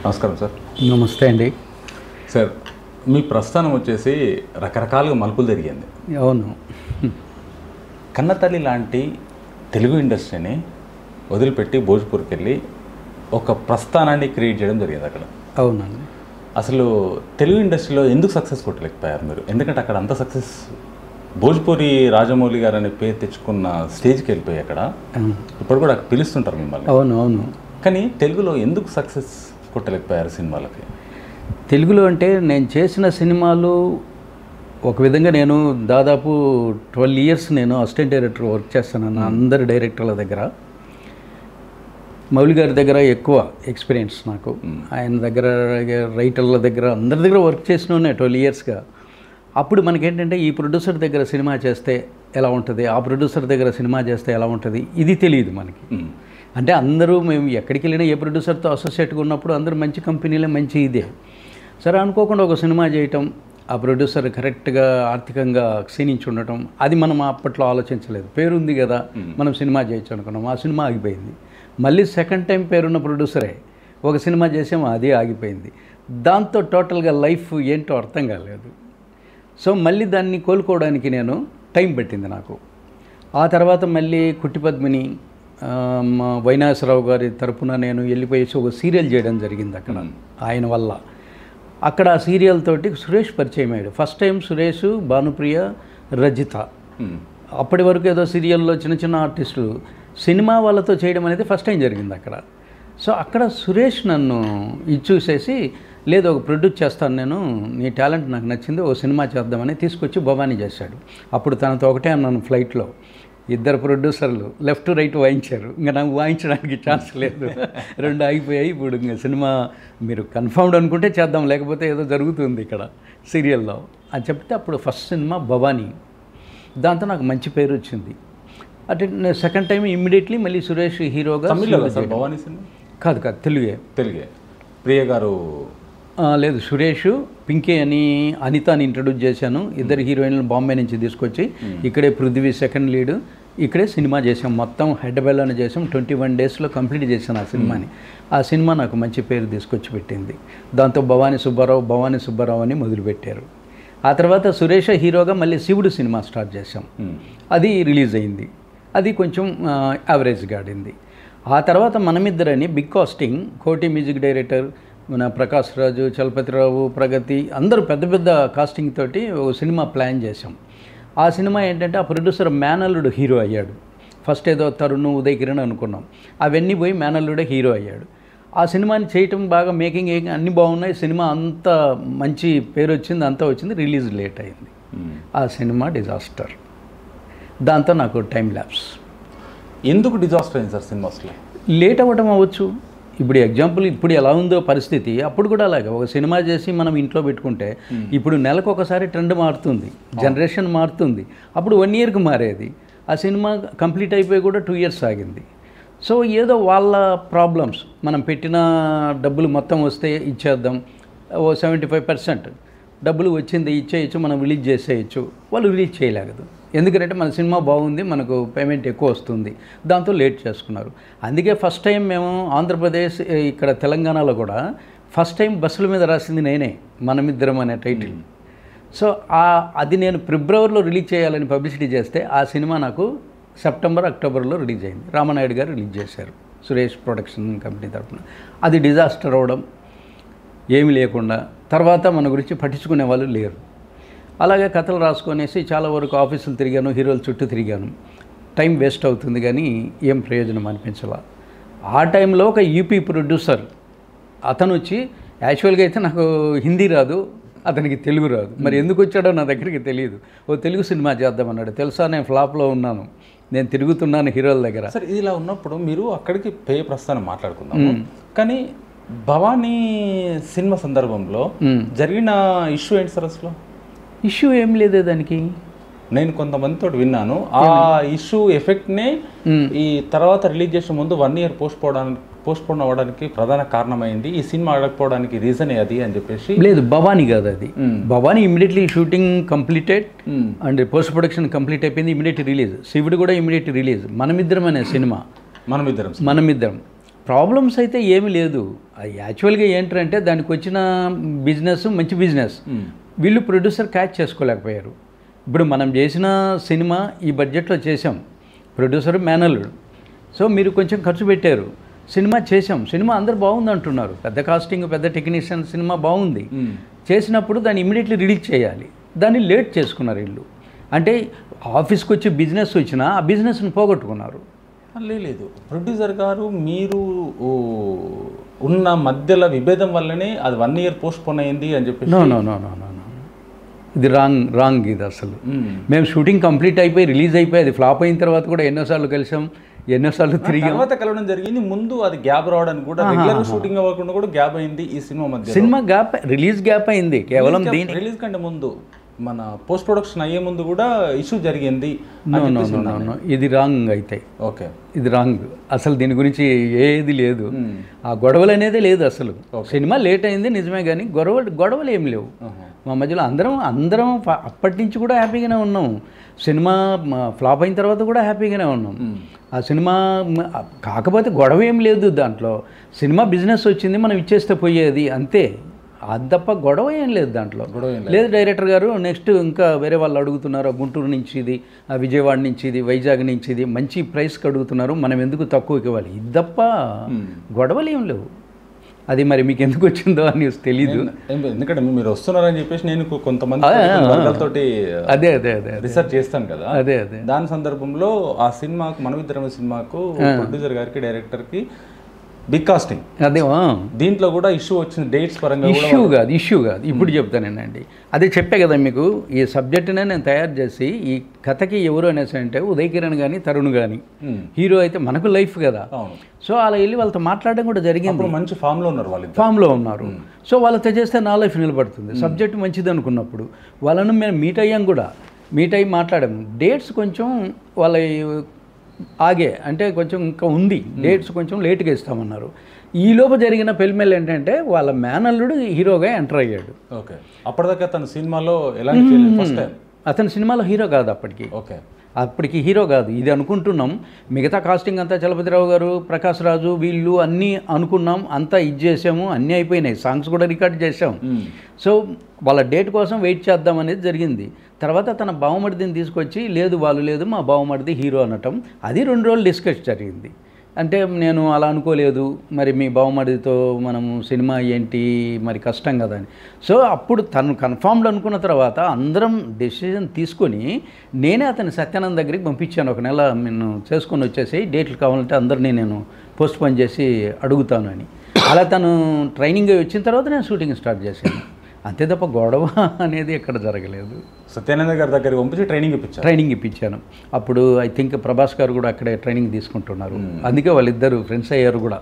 నమస్కారం సార్. నమస్తే అండి. సార్, మీ ప్రస్థానం వచ్చేసి రకరకాలుగా మలుపులు జరిగింది. అవును. కన్నతల్లి లాంటి తెలుగు ఇండస్ట్రీని వదిలిపెట్టి భోజ్పూర్కి వెళ్ళి ఒక ప్రస్థానాన్ని క్రియేట్ చేయడం జరిగింది అక్కడ. అవునండి. అసలు తెలుగు ఇండస్ట్రీలో ఎందుకు సక్సెస్ కొట్టలేకపోయారు మీరు? ఎందుకంటే అక్కడ అంత సక్సెస్ భోజ్పూరి రాజమౌళి గారు అనే పేరు తెచ్చుకున్న స్టేజ్కి వెళ్ళిపోయి అక్కడ ఇప్పుడు కూడా పిలుస్తుంటారు మిమ్మల్ని. అవును అవును. కానీ తెలుగులో ఎందుకు సక్సెస్ కొట్టలేకపోయారు సినిమాలకి? తెలుగులో అంటే నేను చేసిన సినిమాలు ఒక విధంగా నేను దాదాపు 12 years నేను అసిస్టెంట్ డైరెక్టర్ వర్క్ చేస్తాను అందరి డైరెక్టర్ల దగ్గర. మౌలి గారి దగ్గర ఎక్కువ ఎక్స్పీరియన్స్ నాకు. ఆయన దగ్గర రైటర్ల దగ్గర అందరి దగ్గర వర్క్ చేసినోనే 12 yearsగా. అప్పుడు మనకేంటంటే ఈ ప్రొడ్యూసర్ దగ్గర సినిమా చేస్తే ఎలా ఉంటుంది, ఆ ప్రొడ్యూసర్ దగ్గర సినిమా చేస్తే ఎలా ఉంటుంది, ఇది తెలియదు మనకి. అంటే అందరూ మేము ఎక్కడికి వెళ్ళినా ఏ ప్రొడ్యూసర్తో అసోసియేట్గా ఉన్నప్పుడు అందరూ మంచి కంపెనీలే, మంచి ఇదే. సరే అనుకోకుండా ఒక సినిమా చేయటం, ఆ ప్రొడ్యూసర్ కరెక్ట్గా ఆర్థికంగా క్షీణించి ఉండటం, అది మనం అప్పట్లో ఆలోచించలేదు. పేరుంది కదా మనం సినిమా చేయొచ్చు అనుకున్నాం, ఆ సినిమా ఆగిపోయింది. మళ్ళీ సెకండ్ టైం పేరున్న ప్రొడ్యూసరే ఒక సినిమా చేసాము, అది ఆగిపోయింది. దాంతో టోటల్గా లైఫ్ ఏంటో అర్థం కాలేదు. సో మళ్ళీ దాన్ని కోలుకోవడానికి నేను టైం పట్టింది నాకు. ఆ తర్వాత మళ్ళీ కుట్టి పద్మిని వైనాసరావు గారి తరపున నేను వెళ్ళిపోయేసి ఒక సీరియల్ చేయడం జరిగింది అక్కడ. ఆయన వల్ల అక్కడ ఆ సీరియల్ తోటి సురేష్ పరిచయం అయ్యాడు. First time Suresh, Bhanupriya, Rajitha. అప్పటి వరకు ఏదో సీరియల్లో చిన్న చిన్న ఆర్టిస్టులు, సినిమా వాళ్ళతో చేయడం అనేది ఫస్ట్ టైం జరిగింది అక్కడ. సో అక్కడ సురేష్ నన్ను ఇది చూసేసి, లేదు ఒక ప్రొడ్యూస్ చేస్తాను నేను, నీ టాలెంట్ నాకు నచ్చింది, ఓ సినిమా చేద్దామని తీసుకొచ్చి భవానీ చేశాడు. అప్పుడు తనతో ఒకటే అన్నాను ఫ్లైట్లో. ఇద్దరు ప్రొడ్యూసర్లు లెఫ్ట్ రైట్ వాయించారు, ఇంకా నాకు వాయించడానికి ఛాన్స్ లేదు, రెండు ఆగిపోయాయి. ఇప్పుడు ఇంకా సినిమా మీరు కన్ఫర్మ్డ్ అనుకుంటే చేద్దాం, లేకపోతే ఏదో జరుగుతుంది ఇక్కడ సీరియల్లో అని చెప్తే అప్పుడు ఫస్ట్ సినిమా భవానీ. దాంతో నాకు మంచి పేరు వచ్చింది. అంటే సెకండ్ టైం ఇమ్మీడియట్లీ మళ్ళీ సురేష్ హీరోగా. భవానీ సినిమా కాదు కాదు, తెలుగే. ప్రియ గారు లేదు, సురేష్, పింకీ అని అనితాని ఇంట్రడ్యూస్ చేశాను. ఇద్దరు హీరోయిన్లు బాంబే నుంచి తీసుకొచ్చి ఇక్కడే పృథ్వీ సెకండ్ లీడ్, ఇక్కడే సినిమా చేసాం. మొత్తం హైదరాబాద్లోనే చేసాం. 21 daysలో కంప్లీట్ చేశాను ఆ సినిమాని. ఆ సినిమా నాకు మంచి పేరు తీసుకొచ్చి పెట్టింది. దాంతో భవానీ సుబ్బారావు అని మొదలుపెట్టారు. ఆ తర్వాత సురేష్ హీరోగా మళ్ళీ శివుడు సినిమా స్టార్ట్ చేసాం. అది రిలీజ్ అయింది. అది కొంచెం యావరేజ్గా ఆడింది. ఆ తర్వాత మనమిద్దరని బిగ్ కాస్టింగ్, కోటి మ్యూజిక్ డైరెక్టర్, మన ప్రకాష్ రాజు, చలపతిరావు, ప్రగతి, అందరూ పెద్ద పెద్ద కాస్టింగ్ తోటి ఒక సినిమా ప్లాన్ చేసాం. ఆ సినిమా ఏంటంటే ఆ ప్రొడ్యూసర్ మేనల్లుడు హీరో అయ్యాడు. ఫస్ట్ ఏదో తరుణ్, ఉదయ్ కిరణ్ అనుకున్నాం, అవన్నీ పోయి మేనల్లుడే హీరో అయ్యాడు. ఆ సినిమాని చేయటం బాగా, మేకింగ్ అన్నీ బాగున్నాయి. సినిమా అంత మంచి పేరు వచ్చింది, అంతా వచ్చింది. రిలీజ్ లేట్ అయింది. ఆ సినిమా డిజాస్టర్. దాంతో నాకు టైం ల్యాప్స్. ఎందుకు డిజాస్టర్ అయింది సార్ సినిమా? అసలు లేట్ అవ్వడం అవ్వచ్చు. ఇప్పుడు ఎగ్జాంపుల్ ఇప్పుడు ఎలా ఉందో పరిస్థితి, అప్పుడు కూడా అలాగే ఒక సినిమా చేసి మనం ఇంట్లో పెట్టుకుంటే ఇప్పుడు నెలకు ఒకసారి ట్రెండ్ మారుతుంది, జనరేషన్ మారుతుంది. అప్పుడు 1 yearకి మారేది. ఆ సినిమా కంప్లీట్ అయిపోయి కూడా 2 years ఆగింది. సో ఏదో వాళ్ళ ప్రాబ్లమ్స్, మనం పెట్టిన డబ్బులు మొత్తం వస్తే ఇచ్చేద్దాం, ఓ 75% డబ్బులు వచ్చింది ఇచ్చేయచ్చు, మనం రిలీజ్ చేసేయచ్చు. వాళ్ళు రిలీజ్ చేయలేగదు. ఎందుకంటే మన సినిమా బాగుంది, మనకు పేమెంట్ ఎక్కువ వస్తుంది. దాంతో లేట్ చేసుకున్నారు. అందుకే ఫస్ట్ టైం మేము ఆంధ్రప్రదేశ్, ఇక్కడ తెలంగాణలో కూడా ఫస్ట్ టైం బస్సుల మీద రాసింది నేనే, మనమిద్దరం అనే టైటిల్. సో అది నేను ఫిబ్రవరిలో రిలీజ్ చేయాలని పబ్లిసిటీ చేస్తే ఆ సినిమా నాకు సెప్టెంబర్, అక్టోబర్లో రిలీజ్ అయింది. రామనాయుడు గారు రిలీజ్ చేశారు సురేష్ ప్రొడక్షన్ కంపెనీ తరఫున. అది డిజాస్టర్ అవడం, ఏమీ లేకుండా తర్వాత మన గురించి పట్టించుకునే వాళ్ళు లేరు. అలాగే కథలు రాసుకొనేసి చాలా వరకు ఆఫీసులు తిరిగాను, హీరోల చుట్టూ తిరిగాను. టైం వేస్ట్ అవుతుంది కానీ ఏం ప్రయోజనం అనిపించాల. ఆ టైంలో ఒక యూపీ ప్రొడ్యూసర్ అతను వచ్చి, యాక్చువల్గా అయితే నాకు హిందీ రాదు, అతనికి తెలుగు రాదు, మరి ఎందుకు వచ్చాడో నా దగ్గరికి తెలియదు. ఓ తెలుగు సినిమా చేద్దామన్నాడు. తెలుసా, నేను ఫ్లాప్లో ఉన్నాను, నేను తిరుగుతున్నాను హీరోల దగ్గర. సార్ ఇలా ఉన్నప్పుడు మీరు అక్కడికి పే ప్రస్థానం మాట్లాడుకుందాం. కానీ భవానీ సినిమా సందర్భంలో జరిగిన ఇష్యూ ఏంటి సార్? అసలు ఇష్యూ ఏం లేదే దానికి. నేను కొంతమందితో విన్నాను, ఆ ఇష్యూ ఎఫెక్ట్నే ఈ తర్వాత రిలీజ్ చేసే ముందు 1 year పోస్ట్పోన్ అవ్వడానికి ప్రధాన కారణమైంది, ఈ సినిమా ఆడకపోవడానికి రీజనే అది అని చెప్పేసి. లేదు, భవానీ కాదు అది. Bhavani immediately shooting completed and post production complete అయిపోయింది, ఇమీడియట్ రిలీజ్. శివుడు కూడా ఇమీడియట్ రిలీజ్. మనమిద్దరం అనే సినిమా, మనమిద్దరం. ప్రాబ్లమ్స్ అయితే ఏమీ లేదు. యాక్చువల్గా ఏంటంటే దానికి వచ్చిన బిజినెస్ మంచి బిజినెస్, వీళ్ళు ప్రొడ్యూసర్ క్యాచ్ చేసుకోలేకపోయారు. ఇప్పుడు మనం చేసిన సినిమా ఈ బడ్జెట్లో చేసాం, ప్రొడ్యూసర్ మేనల్లుడు, సో మీరు కొంచెం ఖర్చు పెట్టారు, సినిమా చేసాం, సినిమా అందరు బాగుంది అంటున్నారు, పెద్ద కాస్టింగ్ పెద్ద టెక్నీషియన్, సినిమా బాగుంది, చేసినప్పుడు దాన్ని ఇమీడియట్లీ రిలీజ్ చేయాలి, దాన్ని లేట్ చేసుకున్నారు వీళ్ళు. అంటే ఆఫీస్కి వచ్చి బిజినెస్ వచ్చినా ఆ బిజినెస్ని పోగొట్టుకున్నారు. లేదు ప్రొడ్యూసర్ గారు, మీరు ఉన్న మధ్యలో విభేదం వల్లనే అది 1 year పోస్ట్ పోన్ అయింది అని చెప్పి. No no no no no no ఇది రాంగ్ ఇది అసలు. మేము షూటింగ్ కంప్లీట్ అయిపోయి రిలీజ్ అయిపోయి అది ఫ్లాప్ అయిన తర్వాత కూడా ఎన్నోసార్లు కలిసాం, ఎన్నోసార్లు తిరిగి తర్వాత కలవడం జరిగింది. ముందు అది గ్యాప్ రావడానికి కూడా, రెగ్యులర్ షూటింగ్ అవ్వకుండా కూడా గ్యాప్ అయింది ఈ సినిమా మధ్య. సినిమా గ్యాప్, రిలీజ్ గ్యాప్ అయింది కేవలం. దీని రిలీజ్ కంటే ముందు, మన పోస్ట్ ప్రొడక్షన్ అయ్యే ముందు కూడా ఇష్యూ జరిగింది. ఇది రాంగ్ అయితే. ఓకే, ఇది రాంగ్ అసలు. దీని గురించి ఏది లేదు, ఆ గొడవలు అనేది లేదు అసలు. సినిమా లేట్ అయింది నిజమే, కానీ గొడవలు ఏం లేవు మా మధ్యలో. అందరం అప్పటి నుంచి కూడా హ్యాపీగానే ఉన్నాం. సినిమా ఫ్లాప్ అయిన తర్వాత కూడా హ్యాపీగానే ఉన్నాం. ఆ సినిమా కాకపోతే గొడవ ఏం లేదు దాంట్లో. సినిమా బిజినెస్ వచ్చింది, మనం ఇచ్చేస్తే పోయేది అంతే, అది తప్ప గొడవ ఏం లేదు దాంట్లో. లేదు డైరెక్టర్ గారు నెక్స్ట్ ఇంకా వేరే వాళ్ళు అడుగుతున్నారు, గుంటూరు నుంచి ఇది, విజయవాడ నుంచి ఇది, వైజాగ్ నుంచి ఇది, మంచి ప్రైస్కి అడుగుతున్నారు, మనం ఎందుకు తక్కువకి ఇవ్వాలి, ఇది తప్ప గొడవలు ఏం లేవు. అది మరి మీకు ఎందుకు వచ్చిందో అని తెలియదు, ఎందుకంటే మీరు వస్తున్నారని చెప్పేసి నేను కొంతమంది వర్గాలతోటి అదే రీసెర్చ్ చేస్తాను కదా. అదే దాని సందర్భంలో ఆ సినిమాకు, మనమిద్దరం సినిమాకు ప్రొడ్యూసర్ గారికి డైరెక్టర్కి బిగ్ కాస్టింగ్, అదే దీంట్లో కూడా ఇష్యూ వచ్చింది డేట్స్ పరంగా. ఇష్యూ కాదు ఇప్పుడు చెప్తానేనండి. అదే చెప్పే కదా మీకు, ఈ సబ్జెక్టునే నేను తయారు చేసి ఈ కథకి ఎవరు అనేసి అంటే ఉదయ్ కిరణ్ కానీ తరుణ్ కానీ, హీరో అయితే మనకు లైఫ్ కదా, సో అలా వెళ్ళి వాళ్ళతో మాట్లాడడం కూడా జరిగింది. మంచి ఫామ్లో ఉన్నారు వాళ్ళు, ఫామ్లో ఉన్నారు. సో వాళ్ళతో చేస్తే నా లైఫ్ నిలబడుతుంది. సబ్జెక్ట్ మంచిది అనుకున్నప్పుడు వాళ్ళను మేము మీట్ అయ్యాం కూడా, మీట్ అయ్యి మాట్లాడాము. డేట్స్ కొంచెం వాళ్ళ ఆగే, అంటే కొంచెం ఇంకా ఉంది, డేట్స్ కొంచెం లేట్గా ఇస్తామన్నారు. ఈలోపు జరిగిన పెళ్లిమెల్లి ఏంటంటే వాళ్ళ మేనల్లుడు హీరోగా ఎంటర్ అయ్యాడు. ఓకే, అప్పటిదాకా తన సినిమాలో ఎలాంటి ఫస్ట్ టైం అతని సినిమాలో హీరో కాదు అప్పటికి. ఓకే, అప్పటికి హీరో కాదు, ఇది అనుకుంటున్నాం. మిగతా కాస్టింగ్ అంతా చలపతిరావు గారు, ప్రకాష్ రాజు, వీళ్ళు అన్నీ అనుకున్నాం, అంతా ఇది చేసాము, అన్నీ అయిపోయినాయి, సాంగ్స్ కూడా రికార్డ్ చేసాం. సో వాళ్ళ డేట్ కోసం వెయిట్ చేద్దాం అనేది జరిగింది. తర్వాత తన బావమరిదిని తీసుకొచ్చి, లేదు వాళ్ళు లేదు, మా బావమరిది హీరో అనటం, అది 2 రోజులు డిస్కస్ జరిగింది. అంటే నేను అలా అనుకోలేదు, మరి మీ బావమరిదితో మనము సినిమా ఏంటి మరి కష్టం కదా అని. సో అప్పుడు తను కన్ఫామ్డ్ అనుకున్న తర్వాత అందరం డెసిషన్ తీసుకొని నేనే అతని సత్యానంద్ దగ్గరికి పంపించాను. 1 నెల నేను చేసుకొని వచ్చేసి డేట్లు కావాలంటే అందరినీ నేను పోస్ట్ పోన్ చేసి అడుగుతాను అని. అలా తను ట్రైనింగ్ వచ్చిన తర్వాత నేను షూటింగ్ స్టార్ట్ చేశాను. అంతే తప్ప గొడవ అనేది ఎక్కడ జరగలేదు. సత్యానంద గారి దగ్గర పంపించి ట్రైనింగ్ ఇప్పించాను. అప్పుడు ఐ థింక్ ప్రభాస్ గారు కూడా అక్కడే ట్రైనింగ్ తీసుకుంటున్నారు, అందుకే వాళ్ళిద్దరు ఫ్రెండ్స్ అయ్యారు కూడా.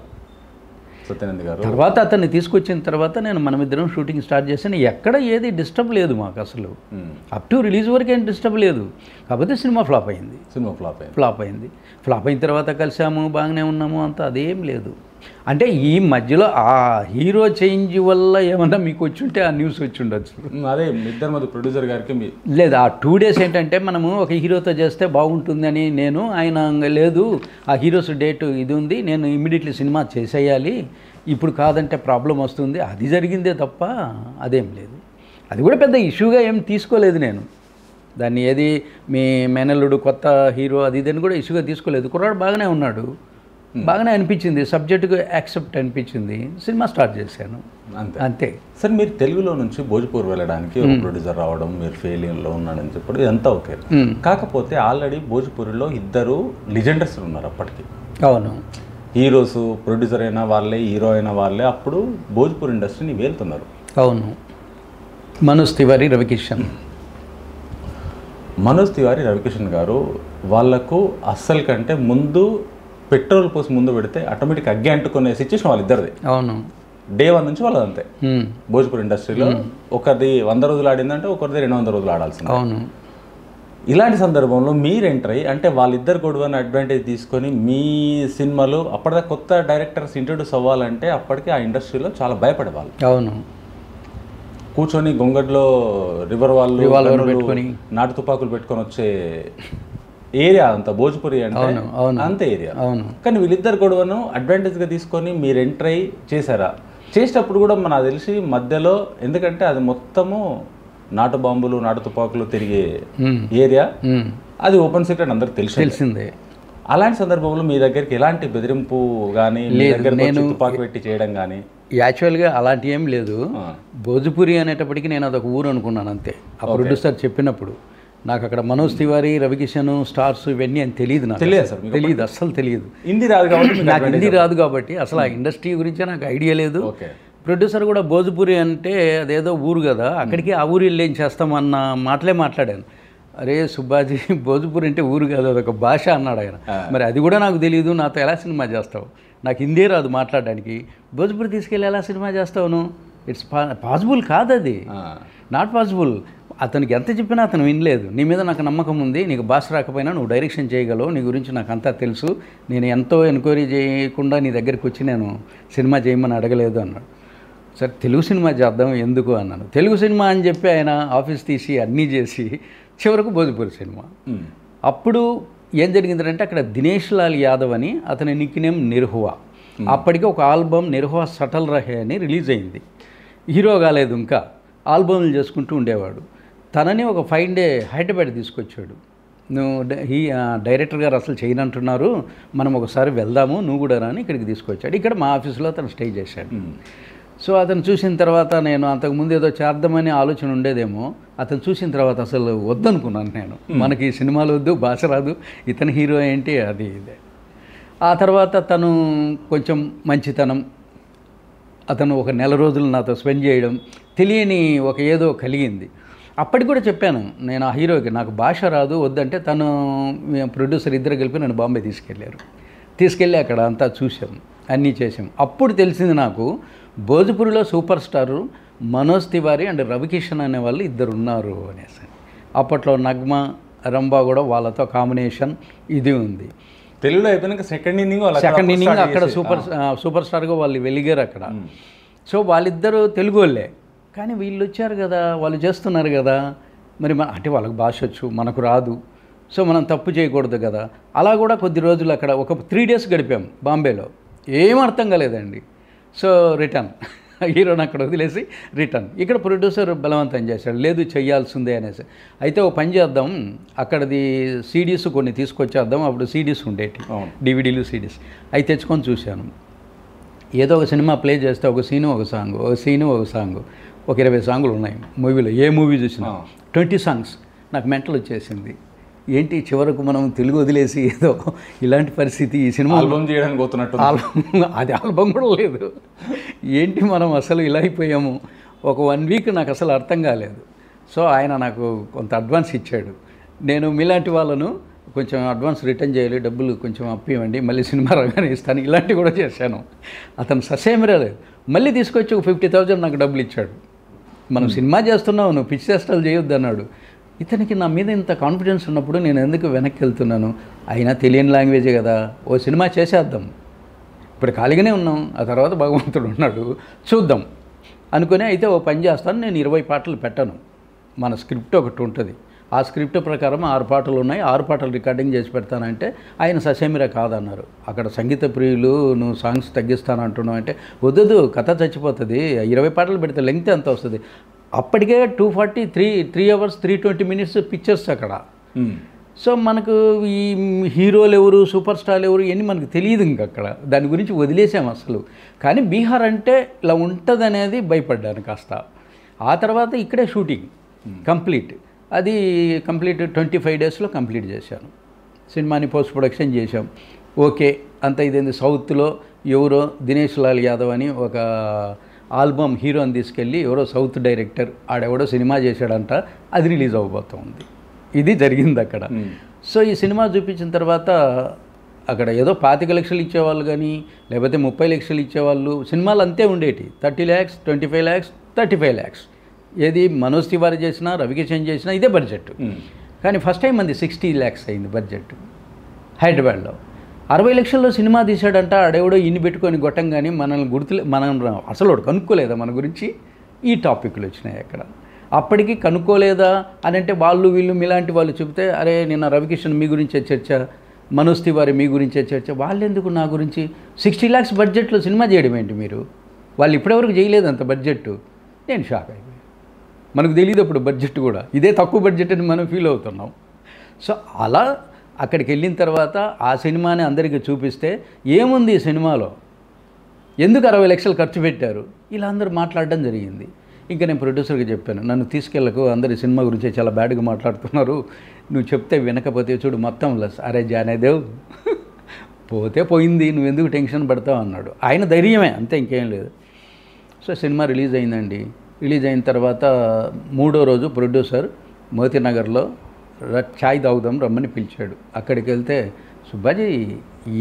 సత్యానంద గారు తర్వాత అతన్ని తీసుకొచ్చిన తర్వాత మనమిద్దరం షూటింగ్ స్టార్ట్ చేశాను. ఎక్కడ ఏది డిస్టర్బ్ లేదు మాకు అసలు, అప్ టు రిలీజ్ వరకు ఏం డిస్టర్బ్ లేదు. కాకపోతే సినిమా ఫ్లాప్ అయింది. ఫ్లాప్ అయిన తర్వాత కలిసాము, బాగానే ఉన్నాము, అంతా అదేం లేదు. అంటే ఈ మధ్యలో ఆ హీరో చేంజ్ వల్ల ఏమన్నా మీకు వచ్చి ఉంటే ఆ న్యూస్ వచ్చి ఉండొచ్చు. అదే ఇద్దరు మధ్య ప్రొడ్యూసర్ గారికి లేదు, ఆ 2 days ఏంటంటే మనము ఒక హీరోతో చేస్తే బాగుంటుందని ఆయన లేదు, ఆ హీరోస్ డేట్ ఇది ఉంది, నేను ఇమ్మీడియట్లీ సినిమా చేసేయాలి, ఇప్పుడు కాదంటే ప్రాబ్లం వస్తుంది, అది జరిగిందే తప్ప అదేం లేదు. అది కూడా పెద్ద ఇష్యూగా ఏం తీసుకోలేదు నేను దాన్ని. ఏది మీ మేనల్లుడు కొత్త హీరో అది ఇదని కూడా ఇష్యూగా తీసుకోలేదు. కుర్రాడు బాగానే ఉన్నాడు, బాగానే అనిపించింది, సబ్జెక్టుకు యాక్సెప్ట్ అనిపించింది, సినిమా స్టార్ట్ చేశాను అంతే. సార్ మీరు తెలుగులో నుంచి భోజ్పూర్ వెళ్ళడానికి ఒక ప్రొడ్యూసర్ రావడం, మీరు ఫెయిలియర్లో ఉన్నాడని చెప్పడం ఇదంతా ఓకే. కాకపోతే ఆల్రెడీ భోజ్పూర్లో 2 లిజెండర్స్ ఉన్నారు అప్పటికి. అవును, హీరోస్, ప్రొడ్యూసర్ అయిన వాళ్ళే, హీరో అయిన వాళ్ళే అప్పుడు భోజ్పూర్ ఇండస్ట్రీని వేలుతున్నారు. అవును, మనోజ్ తివారీ, రవికిషన్ గారు వాళ్ళకు అస్సలు కంటే ముందు పెట్రోల్ పోసి ముందు పెడితే ఆటోమేటిక్ అగ్గి అంటుకునే సిచ్యువేషన్ వాళ్ళిద్దరిది. అవును, డే 1 నుంచి వాళ్ళది అంతే. భోజ్పూర్ ఇండస్ట్రీలో ఒకరిది 100 రోజులు ఆడిందంటే ఒకరిది 200 రోజులు ఆడాల్సింది. అవును, ఇలాంటి సందర్భంలో మీరు ఎంటర్ అయ్యి, అంటే వాళ్ళిద్దరు గొడవని అడ్వాంటేజ్ తీసుకొని మీ సినిమాలు అప్పటిదాకా కొత్త డైరెక్టర్స్ ఇంట్రొడ్యూస్ అవ్వాలంటే అప్పటికి ఆ ఇండస్ట్రీలో చాలా భయపడేవాళ్ళు. అవును, కూర్చొని గొంగట్లో రివర్ వాళ్ళు పెట్టుకొని నాటు తుపాకులు పెట్టుకొని వచ్చే ఏరియా అంత భోజ్పురి అంటే అవును, అవును. అంత ఏరియా. అవును. కానీ వీళ్ళిద్దరు గొడవను అడ్వాంటేజ్గా తీసుకొని మీరు ఎంటర్ అయ్యి చేశారా? చేసేటప్పుడు కూడా నాకు తెలిసి మధ్యలో, ఎందుకంటే అది మొత్తము నాటు బాంబులు నాటు తుపాకులు తిరిగే ఏరియా, అది ఓపెన్ సీక్రెట్ అందరికి తెలిసిందే. అలాంటి సందర్భంలో మీ దగ్గరికి ఎలాంటి బెదిరింపు కానీ మీ దగ్గర తుపాకు పెట్టి చేయడం కానీ? యాక్చువల్గా అలాంటి ఏం లేదు. భోజ్పురి అనేటప్పటికీ నేను అదొక ఊరు అనుకున్నాను అంతే. ఆ ప్రొడ్యూసర్ చెప్పినప్పుడు నాకు అక్కడ మనోజ్ తివారీ, రవికిషన్, స్టార్స్ ఇవన్నీ అని తెలియదు. నాకు తెలియదు, అస్సలు తెలియదు. హిందీ రాదు కాబట్టి, నాకు హిందీ రాదు కాబట్టి అసలు ఆ ఇండస్ట్రీ గురించి నాకు ఐడియా లేదు. ప్రొడ్యూసర్ కూడా భోజ్పురి అంటే అదేదో ఊరు కదా, అక్కడికి ఆ ఊరు వెళ్ళి ఏం చేస్తామన్న మాటలే మాట్లాడాను. అరే సుబ్బాజీ, భోజ్పురి అంటే ఊరు కాదు, అదొక భాష అన్నాడు ఆయన. మరి అది కూడా నాకు తెలియదు, నాతో ఎలా సినిమా చేస్తావు, నాకు హిందీ రాదు మాట్లాడడానికి, భోజ్పురి తీసుకెళ్ళి ఎలా సినిమా చేస్తావును, ఇట్స్ పాసిబుల్ కాదు, అది నాట్ పాసిబుల్. అతనికి ఎంత చెప్పినా అతను వినలేదు. నీ మీద నాకు నమ్మకం ఉంది, నీకు భాష రాకపోయినా నువ్వు డైరెక్షన్ చేయగలవు, నీ గురించి నాకు అంతా తెలుసు, నేను ఎంతో ఎంక్వైరీ చేయకుండా నీ దగ్గరికి వచ్చి నేను సినిమా చేయమని అడగలేదు అన్నాడు. సరే తెలుగు సినిమా చేద్దాం ఎందుకు అన్నాను. తెలుగు సినిమా అని చెప్పి ఆయన ఆఫీస్ తీసి అన్నీ చేసి చివరకు భోజ్పురి సినిమా. అప్పుడు ఏం జరిగిందంటే అక్కడ దినేష్ లాల్ యాదవ్ అని అతని నిక్ నేమ్ నిర్హువా. అప్పటికే ఒక ఆల్బమ్ నిర్హువా సటల్ రహే అని రిలీజ్ అయింది. హీరో కాలేదు ఇంకా, ఆల్బమ్లు చేసుకుంటూ ఉండేవాడు. తనని ఒక 5 డే హైదరాబాద్ తీసుకొచ్చాడు. నువ్వు డైరెక్టర్ గారు అసలు చేయనంటున్నారు, మనం ఒకసారి వెళ్దాము, నువ్వు కూడా రాని ఇక్కడికి తీసుకొచ్చాడు. ఇక్కడ మా ఆఫీస్లో అతను స్టే చేశాడు. సో అతను చూసిన తర్వాత నేను అంతకుముందు ఏదో చేద్దామని ఆలోచన ఉండేదేమో, అతను చూసిన తర్వాత అసలు వద్దనుకున్నాను నేను. మనకి సినిమాలు వద్దు, భాష రాదు, ఇతను హీరో ఏంటి అది ఇదే. ఆ తర్వాత తను కొంచెం మంచితనం, అతను ఒక నెల రోజులు నాతో స్పెండ్ చేయడం, తెలియని ఒక ఏదో కలిగింది. అప్పటికి కూడా చెప్పాను నేను ఆ హీరోకి, నాకు భాష రాదు వద్దంటే, తను ప్రొడ్యూసర్ ఇద్దరు కలిపి నన్ను బాంబే తీసుకెళ్ళి అక్కడ అంతా చూసాం, అన్నీ చేసాం. అప్పుడు తెలిసింది నాకు భోజ్పురిలో super star Manoj Tiwari and Ravi Kishan అనే వాళ్ళు ఇద్దరు ఉన్నారు అనేసి. అప్పట్లో నగ్మా, రంభా కూడా వాళ్ళతో కాంబినేషన్ ఇది ఉంది. తెలుగులో అయిపోయినాక సెకండ్ ఇన్నింగ్ అక్కడ సూపర్ స్టార్గా వాళ్ళు వెలిగారు అక్కడ. సో వాళ్ళిద్దరూ తెలుగు వాళ్ళే, కానీ వీళ్ళు వచ్చారు కదా, వాళ్ళు చేస్తున్నారు కదా, మరి అంటే వాళ్ళకి భాష వచ్చు, మనకు రాదు, సో మనం తప్పు చేయకూడదు కదా. అలా కూడా కొద్ది రోజులు అక్కడ ఒక 3 days గడిపాం బాంబేలో. ఏం అర్థం కాలేదండి. సో రిటర్న్, హీరోని అక్కడ వదిలేసి రిటర్న్. ఇక్కడ ప్రొడ్యూసర్ బలవంతం చేశాడు, లేదు చెయ్యాల్సిందే అనేసి. అయితే ఓ పని చేద్దాం, అక్కడది CDs కొన్ని తీసుకొచ్చేద్దాం. అప్పుడు CDs ఉండేటి, DVDలు CDs అవి తెచ్చుకొని చూశాను. ఏదో ఒక సినిమా ప్లే చేస్తే ఒక సీను ఒక సాంగ్, ఒక 20 సాంగులు ఉన్నాయి మూవీలో. ఏ మూవీ చూసినా 20 songs. నాకు మెంటల్ వచ్చేసింది. ఏంటి చివరకు మనం తెలుగు వదిలేసి ఏదో ఇలాంటి పరిస్థితి, ఈ సినిమా ఆల్బమ్ చేయడానికి పోతున్నట్టు, అది ఆల్బమ్ కూడా లేదు. ఏంటి మనం అసలు ఇలా అయిపోయాము. ఒక 1 week నాకు అసలు అర్థం కాలేదు. సో ఆయన నాకు కొంత అడ్వాన్స్ ఇచ్చాడు. నేను మీలాంటి వాళ్ళను కొంచెం అడ్వాన్స్ రిటర్న్ చేయాలి, డబ్బులు కొంచెం అప్పివ్వండి, మళ్ళీ సినిమా రాగానే ఇస్తాను, ఇలాంటివి కూడా చేశాను. అతను ససేమిరా లేదు, మళ్ళీ తీసుకొచ్చి ఒక 50,000 నాకు డబ్బులు ఇచ్చాడు. మనం సినిమా చేస్తున్నావు, నువ్వు పిచ్చి చేష్టాలు చేయొద్దు అన్నాడు. ఇతనికి నా మీద ఇంత కాన్ఫిడెన్స్ ఉన్నప్పుడు నేను ఎందుకు వెనక్కి వెళ్తున్నాను? అయినా తెలియని లాంగ్వేజే కదా, ఓ సినిమా చేసేద్దాం, ఇప్పుడు ఖాళీగానే ఉన్నాం, ఆ తర్వాత భగవంతుడు ఉన్నాడు చూద్దాం అనుకుని. అయితే ఓ పని చేస్తాను, నేను 20 పాటలు పెట్టను, మన స్క్రిప్ట్ ఒకటి ఉంటుంది, ఆ స్క్రిప్ట్ ప్రకారం 6 పాటలు ఉన్నాయి, 6 పాటలు రికార్డింగ్ చేసి పెడతానంటే ఆయన ససేమిరా కాదన్నారు. అక్కడ సంగీత ప్రియులు నువ్వు సాంగ్స్ తగ్గిస్తానంటున్నావు అంటే, వద్దు కథ చచ్చిపోతుంది, 20 పాటలు పెడితే లెంగ్త్ ఎంత వస్తుంది. అప్పటికే 243 hours 320 minutes పిక్చర్స్ అక్కడ. సో మనకు ఈ హీరోలు ఎవరు, సూపర్ స్టార్లు ఎవరు ఇవన్నీ మనకు తెలియదు ఇంక అక్కడ, దాని గురించి వదిలేసాం అసలు. కానీ బీహార్ అంటే ఇలా ఉంటుంది అనేది భయపడ్డాను కాస్త. ఆ తర్వాత ఇక్కడే షూటింగ్ కంప్లీట్, అది కంప్లీట్ 25 daysలో కంప్లీట్ చేశాను. సినిమాని పోస్ట్ ప్రొడక్షన్ చేశాం. ఓకే అంత ఇదేంది, సౌత్లో ఎవరో దినేష్ లాల్ యాదవ్ అని ఒక ఆల్బమ్ హీరోని తీసుకెళ్ళి ఎవరో సౌత్ డైరెక్టర్ ఆడెవడో సినిమా చేశాడంట, అది రిలీజ్ అవ్వబోతుంది. ఇది జరిగింది అక్కడ. సో ఈ సినిమా చూపించిన తర్వాత అక్కడ ఏదో 25 లక్షలు ఇచ్చేవాళ్ళు కానీ, లేకపోతే 30 లక్షలు ఇచ్చేవాళ్ళు. సినిమాలు అంతే ఉండేటి, 30 lakhs, 25 lakhs, 35 lakhs. ఏది మనోజ్ తివారీ చేసినా, రవికిషన్ చేసినా ఇదే బడ్జెట్. కానీ ఫస్ట్ టైం మంది 60 lakhs అయింది బడ్జెట్ హైదరాబాద్లో. 60 లక్షల్లో సినిమా తీశాడంట, ఆడెవడో ఇన్ని పెట్టుకొని గొట్టంగాని మనల్ని మనం అసలు కనుక్కోలేదా మన గురించి. ఈ టాపిక్లు వచ్చినాయి అక్కడ. అప్పటికి కనుక్కోలేదా అని అంటే వాళ్ళు వీళ్ళు మీలాంటి వాళ్ళు చెబితే అరే నిన్న రవికిషన్ మీ గురించే చర్చ, మనోజ్ తివారీ మీ గురించే చర్చ, వాళ్ళు ఎందుకు నా గురించి 60 lakhs బడ్జెట్లో సినిమా చేయడం ఏంటి మీరు? వాళ్ళు ఇప్పటివరకు చేయలేదు అంత బడ్జెట్. నేను షాక్ అయిపోయాను. మనకు తెలియదు అప్పుడు బడ్జెట్ కూడా, ఇదే తక్కువ బడ్జెట్ అని మనం ఫీల్ అవుతున్నాం. సో అలా అక్కడికి వెళ్ళిన తర్వాత ఆ సినిమాని అందరికీ చూపిస్తే ఏముంది ఈ సినిమాలో, ఎందుకు 60 లక్షలు ఖర్చు పెట్టారు, ఇలా అందరూ మాట్లాడడం జరిగింది. ఇంకా నేను ప్రొడ్యూసర్కి చెప్పాను, నన్ను తీసుకెళ్ళకు, అందరి సినిమా గురించి చాలా బ్యాడ్గా మాట్లాడుతున్నారు, నువ్వు చెప్తే వినకపోతే చూడు మొత్తం లస్. అరే జానేదేవ్ పోతే పోయింది, నువ్వు ఎందుకు టెన్షన్ పడతావు అన్నాడు. ఆయన ధైర్యమే అంతే, ఇంకేం లేదు. సో సినిమా రిలీజ్ అయిందండి. రిలీజ్ అయిన తర్వాత 3వ రోజు ప్రొడ్యూసర్ మోతీనగర్లో చాయ్ తాగుదాం రమ్మని పిలిచాడు. అక్కడికి వెళ్తే సుబ్బాజీ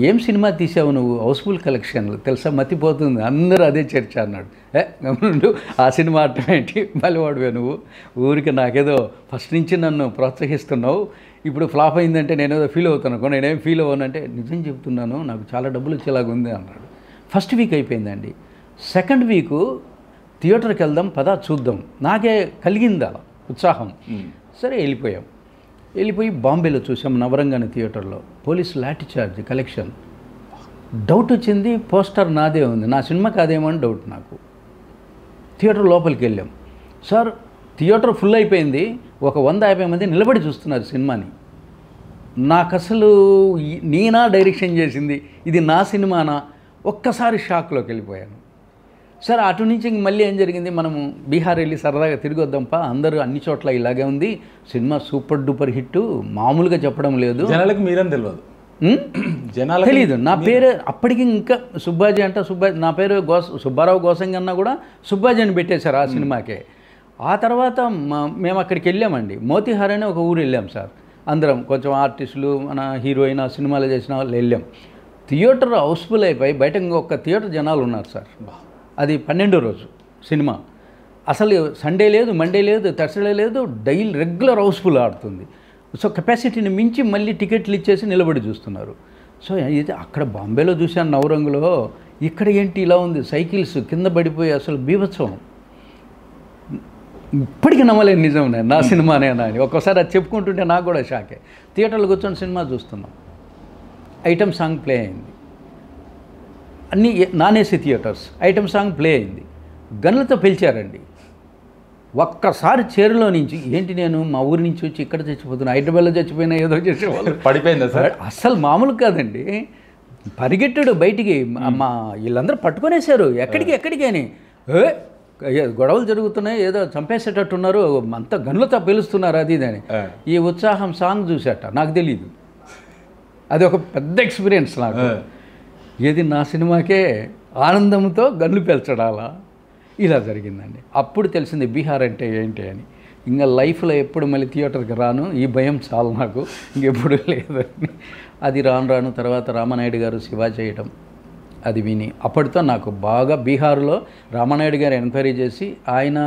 ఏం సినిమా తీసావు నువ్వు, హౌస్ఫుల్ కలెక్షన్లు తెలుసా, మతిపోతుంది, అందరూ అదే చర్చ అన్నాడు. గమనుండు, ఆ సినిమా అర్థం ఏంటి, మళ్ళీవాడువే నువ్వు, ఊరికి నాకేదో ఫస్ట్ నుంచి నన్ను ప్రోత్సహిస్తున్నావు, ఇప్పుడు ఫ్లాప్ అయిందంటే నేనేదో ఫీల్ అవుతాను, నేనేం ఫీల్ అవ్వనంటే నిజం చెప్తున్నాను, నాకు చాలా డబ్బులు వచ్చేలాగా ఉంది అన్నాడు. ఫస్ట్ వీక్ అయిపోయిందండి. సెకండ్ వీకు థియేటర్కి వెళ్దాం పదా చూద్దాం, నాకే కలిగింది అలా ఉత్సాహం. సరే వెళ్ళిపోయి బాంబేలో చూసాం, నవరంగాని థియేటర్లో. Police lathi charge collection. Doubt వచ్చింది, పోస్టర్ నాదే ఉంది, నా సినిమా కాదేమో అని డౌట్ నాకు. థియేటర్ లోపలికి వెళ్ళాం. సార్ థియేటర్ ఫుల్ అయిపోయింది, ఒక 150 మంది నిలబడి చూస్తున్నారు సినిమాని. నాకు అసలు నేనా డైరెక్షన్ చేసింది, ఇది నా సినిమానా, ఒక్కసారి షాక్లోకి వెళ్ళిపోయాను. సార్ అటు నుంచి మళ్ళీ ఏం జరిగింది, మనము బీహార్ వెళ్ళి సరదాగా తిరిగి వద్దాంపా, అందరూ అన్ని చోట్ల ఇలాగే ఉంది, సినిమా సూపర్ డూపర్ హిట్, మామూలుగా చెప్పడం లేదు, జనాలకు మీరని తెలియదు, జనాలకు తెలీదు. నా పేరు అప్పటికి ఇంకా సుబ్బాజీ అంట, నా పేరు సుబ్బారావు గోసంగి అన్న కూడా సుబ్బాజీ అని పెట్టేశారు ఆ సినిమాకే. ఆ తర్వాత మేము అక్కడికి వెళ్ళామండి, మోతీహార్ అనే ఒక ఊరు వెళ్ళాం సార్, అందరం కొంచెం ఆర్టిస్టులు, మన హీరోయిన్, సినిమాలు చేసిన వాళ్ళు వెళ్ళాం. థియేటర్ హౌస్ఫుల్ అయిపోయి బయట ఇంకొక థియేటర్ జనాలు ఉన్నారు సార్. అది 12వ రోజు సినిమా, అసలు సండే లేదు, మండే లేదు, థర్స్డే లేదు, డైలీ రెగ్యులర్ హౌస్ఫుల్ ఆడుతుంది. సో కెపాసిటీని మించి మళ్ళీ టికెట్లు ఇచ్చేసి నిలబడి చూస్తున్నారు. సో ఇది అక్కడ బాంబేలో చూశాను నవరంగులో, ఇక్కడ ఏంటి ఇలా ఉంది, సైకిల్స్ కింద పడిపోయి అసలు బీభత్సవం. ఇప్పటికీ నమ్మలేను, నిజం నా సినిమానేనా అని. ఒక్కోసారి అది చెప్పుకుంటుంటే నాకు కూడా షాకే. థియేటర్లో కూర్చొని సినిమా చూస్తున్నాం, ఐటమ్ సాంగ్ ప్లే అయింది, అన్నీ non AC theatres, item song play అయింది, గన్లతో పిలిచారండి. ఒక్కసారి చీరలో నుంచి ఏంటి, నేను మా ఊరి నుంచి వచ్చి ఇక్కడ చచ్చిపోతున్నా, హైదరాబాద్లో చచ్చిపోయినా ఏదో చేసేవాళ్ళు, పడిపోయిందా సార్? అస్సలు మామూలు కాదండి, పరిగెట్టాడు బయటికి, మా వీళ్ళందరూ పట్టుకొనేశారు, ఎక్కడికి అని, గొడవలు జరుగుతున్నాయి, ఏదో చంపేసేటట్టున్నారు, అంతా గన్లతో పిలుస్తున్నారు, అది ఇదని. ఈ ఉత్సాహం సాంగ్ చూసేట నాకు తెలీదు, అది ఒక పెద్ద ఎక్స్పీరియన్స్ నాకు. ఏది నా సినిమాకే ఆనందంతో గన్లు పేల్చడాలా, ఇలా జరిగిందండి. అప్పుడు తెలిసింది బీహార్ అంటే ఏంటి అని. ఇంకా లైఫ్లో ఎప్పుడు మళ్ళీ థియేటర్కి రాను, ఈ భయం చాలు నాకు, ఇంకెప్పుడు లేదని. అది రాను తర్వాత రామానాయుడు గారు శివ చేయటం, అది విని అప్పటితో నాకు బాగా బీహార్లో రామానాయుడు గారు ఎంక్వైరీ చేసి ఆయన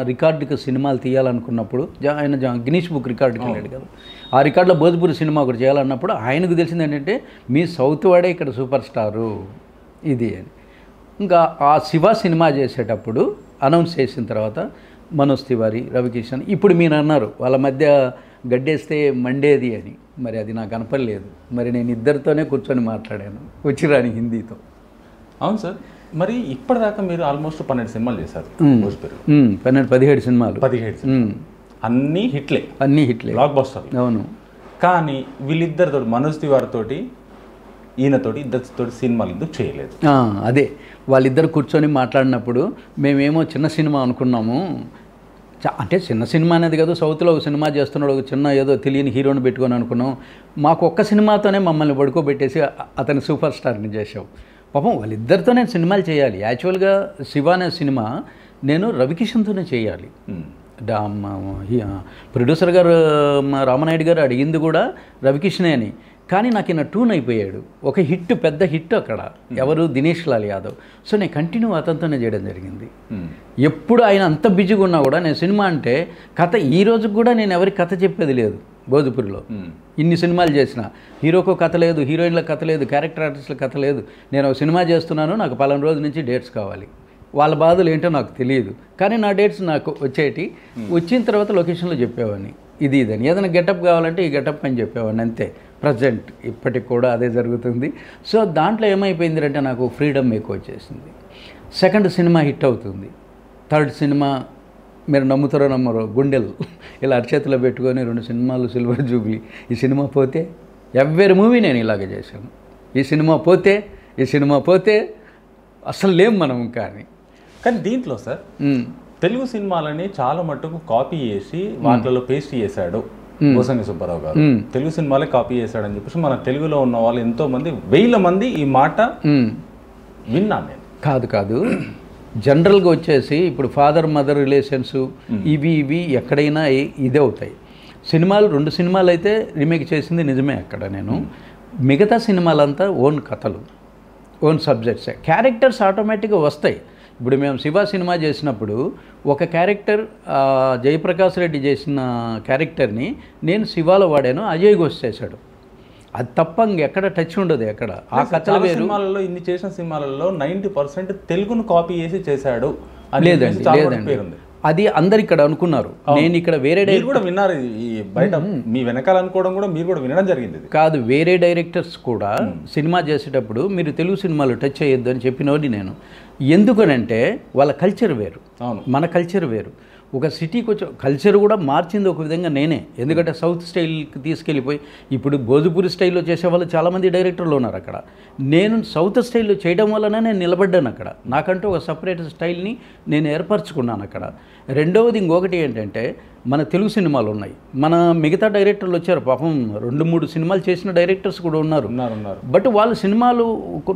రికార్డుకి సినిమాలు తీయాలనుకున్నప్పుడు, ఆయన గిన్నీస్ బుక్ రికార్డుకి వెళ్ళాడు కదా, ఆ రికార్డులో భోజ్పూరి సినిమా ఒకటి చేయాలన్నప్పుడు ఆయనకు తెలిసింది ఏంటంటే మీ సౌత్ వాడే ఇక్కడ సూపర్ స్టారు ఇది అని. ఇంకా ఆ శివ సినిమా చేసేటప్పుడు అనౌన్స్ చేసిన తర్వాత మనోజ్ తివారీ, రవికిషన్, ఇప్పుడు మీరు అన్నారు వాళ్ళ మధ్య గడ్డేస్తే మండేది అని, మరి అది నాకు కనపడలేదు. మరి నేను ఇద్దరితోనే కూర్చొని మాట్లాడాను వచ్చిరాని హిందీతో. అవును సార్, మరి ఇప్పటిదాకా మీరు ఆల్మోస్ట్ 12 సినిమాలు చేశారు, 17 సినిమాలు, 17 అన్నీ హిట్లే, బ్లాక్ బస్టర్. అవును. కానీ వీళ్ళిద్దరితో, మనోజ్ తివారీ తోటి ఈయనతోటి, ఇద్దరితోటి సినిమాలు ఎందుకు చేయలేదు? అదే వాళ్ళిద్దరు కూర్చొని మాట్లాడినప్పుడు మేమేమో చిన్న సినిమా అనుకున్నాము, అంటే చిన్న సినిమా అనేది కదా, సౌత్లో ఒక సినిమా చేస్తున్నాడు, ఒక చిన్న ఏదో తెలియని హీరోని పెట్టుకొని అనుకున్నాం, మాకు ఒక్క సినిమాతోనే మమ్మల్ని పడుకోబెట్టేసి అతని సూపర్ స్టార్ని చేసావు. పాపం వాళ్ళిద్దరితోనే సినిమాలు చేయాలి. యాక్చువల్గా శివ అనే సినిమా నేను రవికిషన్తోనే చేయాలి. ప్రొడ్యూసర్ గారు రామనాయుడు గారు అడిగింది కూడా రవికిషనే అని, కానీ నాకు ఈయన టూన్ అయిపోయాడు, ఒక హిట్, పెద్ద హిట్ అక్కడ, ఎవరు దినేష్ లాల్ యాదవ్. సో నేను కంటిన్యూ అతనితోనే చేయడం జరిగింది. ఎప్పుడు ఆయన అంత బిజీగా ఉన్నా కూడా నేను సినిమా అంటే కథ, ఈ రోజు కూడా నేను ఎవరికి కథ చెప్పేది లేదు. భోజ్పూరిలో ఇన్ని సినిమాలు చేసిన హీరోకు కథ లేదు, హీరోయిన్ల కథ లేదు, క్యారెక్టర్ ఆర్టిస్టుల కథ లేదు. నేను ఒక సినిమా చేస్తున్నాను, నాకు పలానా రోజు నుంచి డేట్స్ కావాలి, వాళ్ళ బాధలు ఏంటో నాకు తెలియదు. కానీ నా డేట్స్ నాకు వచ్చేటి, వచ్చిన తర్వాత లొకేషన్లో చెప్పేవాడిని ఇది ఇదని. ఏదైనా గెటప్ కావాలంటే ఈ గెటప్ అని చెప్పేవాడిని అంతే. ప్రజెంట్ ఇప్పటికి కూడా అదే జరుగుతుంది. సో దాంట్లో ఏమైపోయింది అంటే నాకు ఫ్రీడమ్ ఎక్కువ వచ్చేసింది. సెకండ్ సినిమా హిట్ అవుతుంది, థర్డ్ సినిమా మీరు నమ్ముతారో నమ్మరో గుండెలు ఇలా అరచేతిలో పెట్టుకొని 2 సినిమాలు సిల్వర్ జూబ్లీ. ఈ సినిమా పోతే ఎవ్వరి మూవీ నేను ఇలాగే చేశాను. ఈ సినిమా పోతే అసలు లేం మనం కానీ. దీంట్లో సార్ తెలుగు సినిమాలని చాలా మట్టుకు కాపీ చేసి వాటిలో పేస్ట్ చేశాడు బోసంగి సుబ్బారావు గారు. తెలుగు సినిమాలే కాపీ చేశాడని చెప్పేసి మన తెలుగులో ఉన్న వాళ్ళు ఎంతో మంది, 1000 మంది ఈ మాట విన్నాను నేను. కాదు జనరల్గా వచ్చేసి ఇప్పుడు ఫాదర్ మదర్ రిలేషన్స్ ఇవి ఎక్కడైనా ఇదే అవుతాయి. సినిమాలు 2 సినిమాలు అయితే రీమేక్ చేసింది నిజమే. అక్కడ నేను మిగతా సినిమాలంతా ఓన్ కథలు, ఓన్ సబ్జెక్ట్సే. క్యారెక్టర్స్ ఆటోమేటిక్గా వస్తాయి. ఇప్పుడు మేము శివ సినిమా చేసినప్పుడు ఒక క్యారెక్టర్ జయప్రకాష్ రెడ్డి చేసిన క్యారెక్టర్ని నేను శివాలో వాడాను, అజయ్ ఘోష్ చేశాడు. అది తప్ప ఇంకెక్కడ టచ్ ఉండదు. ఎక్కడ ఆ కథల సినిమాలలో ఇన్ని చేసిన సినిమాలలో 90% తెలుగును కాపీ చేసి చేశాడు. లేదండి అది అందరు ఇక్కడ అనుకున్నారు. నేను ఇక్కడ వేరే కూడా విన్నారు, బయట మీ వెనకాల అనుకోవడం కూడా మీరు కూడా వినడం జరిగింది. కాదు, వేరే డైరెక్టర్స్ కూడా సినిమా చేసేటప్పుడు మీరు తెలుగు సినిమాలు టచ్ చేయొద్దు అని చెప్పినోని నేను. ఎందుకనంటే వాళ్ళ కల్చర్ వేరు, మన కల్చర్ వేరు. ఒక సిటీకి వచ్చి కల్చర్ కూడా మార్చింది ఒక విధంగా నేనే. ఎందుకంటే సౌత్ స్టైల్కి తీసుకెళ్ళిపోయి ఇప్పుడు భోజపురి స్టైల్లో చేసేవాళ్ళు చాలామంది డైరెక్టర్లు ఉన్నారు అక్కడ. నేను సౌత్ స్టైల్లో చేయడం వల్లనే నేను నిలబడ్డాను అక్కడ. నాకంటూ ఒక సపరేట్ స్టైల్ని నేను ఏర్పరచుకున్నాను అక్కడ. రెండవది ఇంకొకటి ఏంటంటే మన తెలుగు సినిమాలు ఉన్నాయి, మన మిగతా డైరెక్టర్లు వచ్చారు పాపం 2-3 సినిమాలు చేసిన డైరెక్టర్స్ కూడా ఉన్నారు. బట్ వాళ్ళు సినిమాలు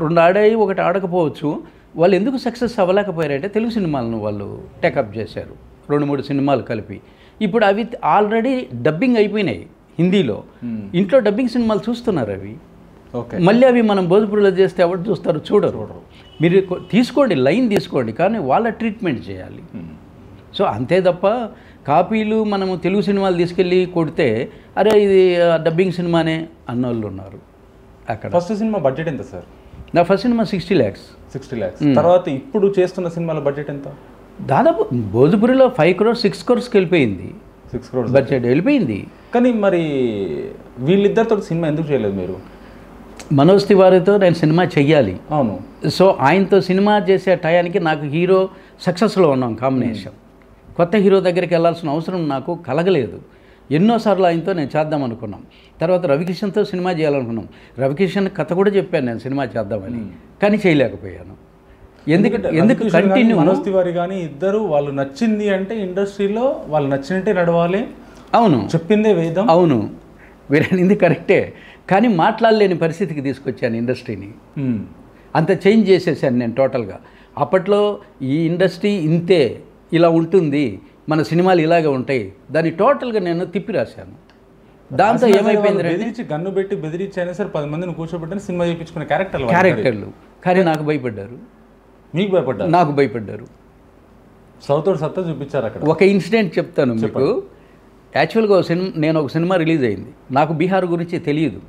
2 ఆడాయి, 1 ఆడకపోవచ్చు. వాళ్ళు ఎందుకు సక్సెస్ అవ్వలేకపోయారంటే తెలుగు సినిమాలను వాళ్ళు టేకప్ చేశారు, 2-3 సినిమాలు కలిపి. ఇప్పుడు అవి ఆల్రెడీ డబ్బింగ్ అయిపోయినాయి హిందీలో. ఇంట్లో డబ్బింగ్ సినిమాలు చూస్తున్నారు అవి. మళ్ళీ అవి మనం భోజపురిలో చేస్తే ఎవరు చూస్తారు? చూడరు. మీరు తీసుకోండి, లైన్ తీసుకోండి, కానీ వాళ్ళ ట్రీట్మెంట్ చేయాలి. సో అంతే తప్ప కాపీలు మనము తెలుగు సినిమాలు తీసుకెళ్ళి కొడితే అరే ఇది డబ్బింగ్ సినిమానే అన్నోళ్ళు ఉన్నారు అక్కడ. ఫస్ట్ సినిమా బడ్జెట్ ఎంత సార్? నా ఫస్ట్ సినిమా 60 lakhs. తర్వాత ఇప్పుడు చేస్తున్న సినిమాల బడ్జెట్ ఎంత? దాదాపు భోజపురిలో 5 crores 6 crores వెళ్ళిపోయింది. 6 crores బడ్జెట్ వెళ్ళిపోయింది. కానీ మరి వీళ్ళిద్దరితో సినిమా ఎందుకు చేయలేదు మీరు? మనోజ్ తివారీతో నేను సినిమా చెయ్యాలి. అవును. సో ఆయనతో సినిమా చేసే టయానికి నాకు హీరో సక్సెస్లో ఉన్నాం కాంబినేషన్. కొత్త హీరో దగ్గరికి వెళ్ళాల్సిన అవసరం నాకు కలగలేదు. ఎన్నోసార్లు ఆయనతో నేను చేద్దాం అనుకున్నాం. తర్వాత రవికిషన్తో సినిమా చేయాలనుకున్నాం. రవికిషన్ కథ కూడా చెప్పాను నేను సినిమా చేద్దామని, కానీ చేయలేకపోయాను. ఎందుకు కంటిన్యూ మనోజ్ తివారీ కానీ ఇద్దరు వాళ్ళు నచ్చింది అంటే ఇండస్ట్రీలో వాళ్ళు నచ్చినట్టే నడవాలి. అవును, చెప్పిందే వేదం. అవును, వీరనింది కరెక్టే. కానీ మాట్లాడలేని పరిస్థితికి తీసుకొచ్చాను ఇండస్ట్రీని. అంత చేంజ్ చేసేసాను నేను టోటల్గా. అప్పట్లో ఈ ఇండస్ట్రీ ఇంతే, ఇలా ఉంటుంది, మన సినిమాలు ఇలాగే ఉంటాయి, దాన్ని టోటల్గా నేను తిప్పి రాశాను. దాంతో ఏమైపోయింది, బెదిరించి గన్ను పెట్టి బెదిరించి అయినా సరే 10 మందిని కూర్చోబెట్టని సినిమా చూపించుకునే క్యారెక్టర్లు. కానీ నాకు భయపడ్డారు. మీకు భయపడ్డారు? నాకు భయపడ్డారు. సౌత్ సత్తా చూపించారు అక్కడ. ఒక ఇన్సిడెంట్ చెప్తాను మీకు. యాక్చువల్గా నేను ఒక సినిమా రిలీజ్ అయింది, నాకు బీహార్ గురించి తెలియదు.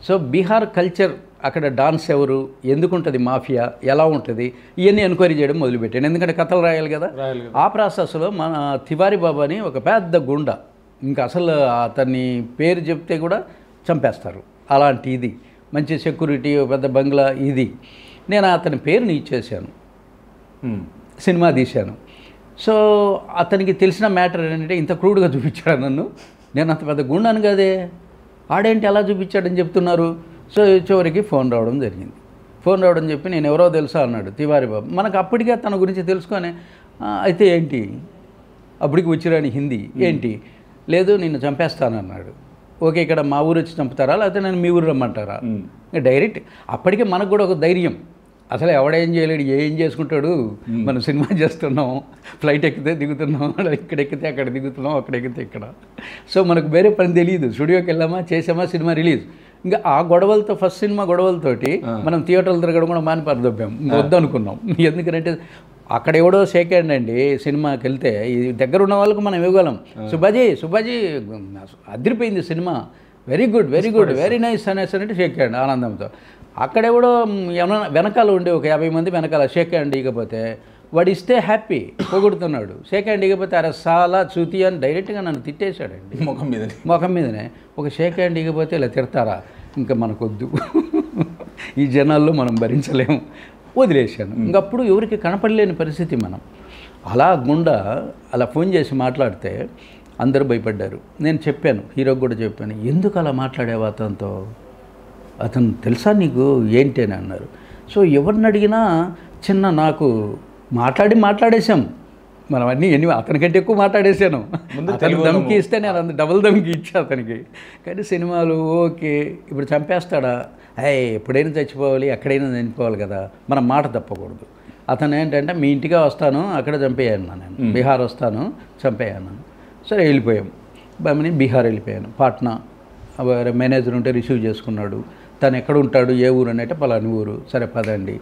సో బీహార్ కల్చర్, అక్కడ డాన్స్ ఎవరు, ఎందుకుంటుంది మాఫియా, ఎలా ఉంటుంది, ఇవన్నీ ఎంక్వైరీ చేయడం మొదలుపెట్టాను. ఎందుకంటే కథలు రాయాలి కదా. ఆ ప్రాసెస్లో మన తివారీ బాబా అని ఒక పెద్ద గుండా, ఇంకా అసలు అతన్ని పేరు చెప్తే కూడా చంపేస్తారు, అలాంటి ఇది, మంచి సెక్యూరిటీ, పెద్ద బంగ్లా ఇది. నేను అతని పేరుని ఇచ్చేసాను, సినిమా తీశాను. సో అతనికి తెలిసిన మ్యాటర్ ఏంటంటే ఇంత క్రూడ్గా చూపించాడు నన్ను. నేను అంత పెద్ద గుండాను కదే, ఆడేంటి ఎలా చూపించాడని చెప్తున్నారు. సో చివరికి ఫోన్ రావడం జరిగింది. ఫోన్ రావడం చెప్పి నేను ఎవరో తెలుసా అన్నాడు తివారీ బాబు. మనకు అప్పటికే తన గురించి తెలుసుకొని అయితే ఏంటి, అప్పటికి వచ్చిరాని హిందీ ఏంటి, లేదు నిన్ను చంపేస్తానన్నాడు. ఓకే, ఇక్కడ మా ఊరు వచ్చి చంపుతారా లేకపోతే నేను మీ ఊరు రమ్మంటారా? డైరెక్ట్. అప్పటికే మనకు కూడా ఒక ధైర్యం, అసలు ఎవడేం చేయలేడు, ఏం చేసుకుంటాడు, మనం సినిమా చేస్తున్నాం, ఫ్లైట్ ఎక్కితే దిగుతున్నాం, ఇక్కడ ఎక్కితే అక్కడ దిగుతున్నాం, అక్కడ ఎక్కితే ఇక్కడ. సో మనకు వేరే పని తెలియదు, స్టూడియోకి వెళ్ళామా, చేసామా, సినిమా రిలీజ్. ఇంకా ఆ గొడవలతో, ఫస్ట్ సినిమా గొడవలతోటి మనం థియేటర్లు తిరగడం కూడా మాని పరిదొబ్బాం, వద్దనుకున్నాం. ఎందుకంటే అక్కడ ఎవడో షేక్ హ్యాండ్ అండి, సినిమాకి వెళ్తే ఈ దగ్గర ఉన్న వాళ్ళకు మనం ఇవ్వగలం. సుబాజీ అదిరిపోయింది cinema, very good very nice అనేసి అంటే షేక్ హ్యాండ్ ఆనందంతో. అక్కడెవడో వెనకాల ఉండే ఒక 50 మంది వెనకాల షేక్ హ్యాండ్ ఇకపోతే వాడు ఇస్తే హ్యాపీ పొగుడుతున్నాడు, షేక్ హ్యాండ్ ఇకపోతే అరే సాలా చూతి అని డైరెక్ట్గా నన్ను తిట్టేశాడండి ముఖం మీదనే. ఒక షేక్ హ్యాండ్ ఇకపోతే ఇలా తిడతారా, ఇంకా మనకొద్దు, ఈ జనాల్లో మనం భరించలేము, వదిలేశాను. ఇంకప్పుడు ఎవరికి కనపడలేని పరిస్థితి మనం. అలా గుండా అలా ఫోన్ చేసి మాట్లాడితే అందరూ భయపడ్డారు. నేను చెప్పాను, హీరోకి కూడా చెప్పాను, ఎందుకు అలా మాట్లాడేవా అతనితో, అతను తెలుసా నీకు ఏంటి అని అన్నారు. సో ఎవరిని అడిగినా చిన్న నాకు మాట్లాడేసాం మనం ఎన్ని అతనికంటే ఎక్కువ మాట్లాడేసాను. అతనికి దమ్కి ఇస్తే నేను అంత డబుల్ దమ్కి ఇచ్చా అతనికి. కానీ సినిమాలు ఓకే ఇప్పుడు చంపేస్తాడా, ఎప్పుడైనా చచ్చిపోవాలి, ఎక్కడైనా చనిపోవాలి కదా, మనం మాట తప్పకూడదు. అతను ఏంటంటే మీ ఇంటిగా వస్తాను అక్కడ చంపేయాను, నేను బీహార్ వస్తాను చంపేయాను. సరే వెళ్ళిపోయాం, బీహార్ వెళ్ళిపోయాను. పాట్నా మేనేజర్ ఉంటే రిసీవ్ చేసుకున్నాడు. తను ఎక్కడ ఉంటాడు, ఏ ఊరు అంటే పలాని ఊరు. సరే పదండి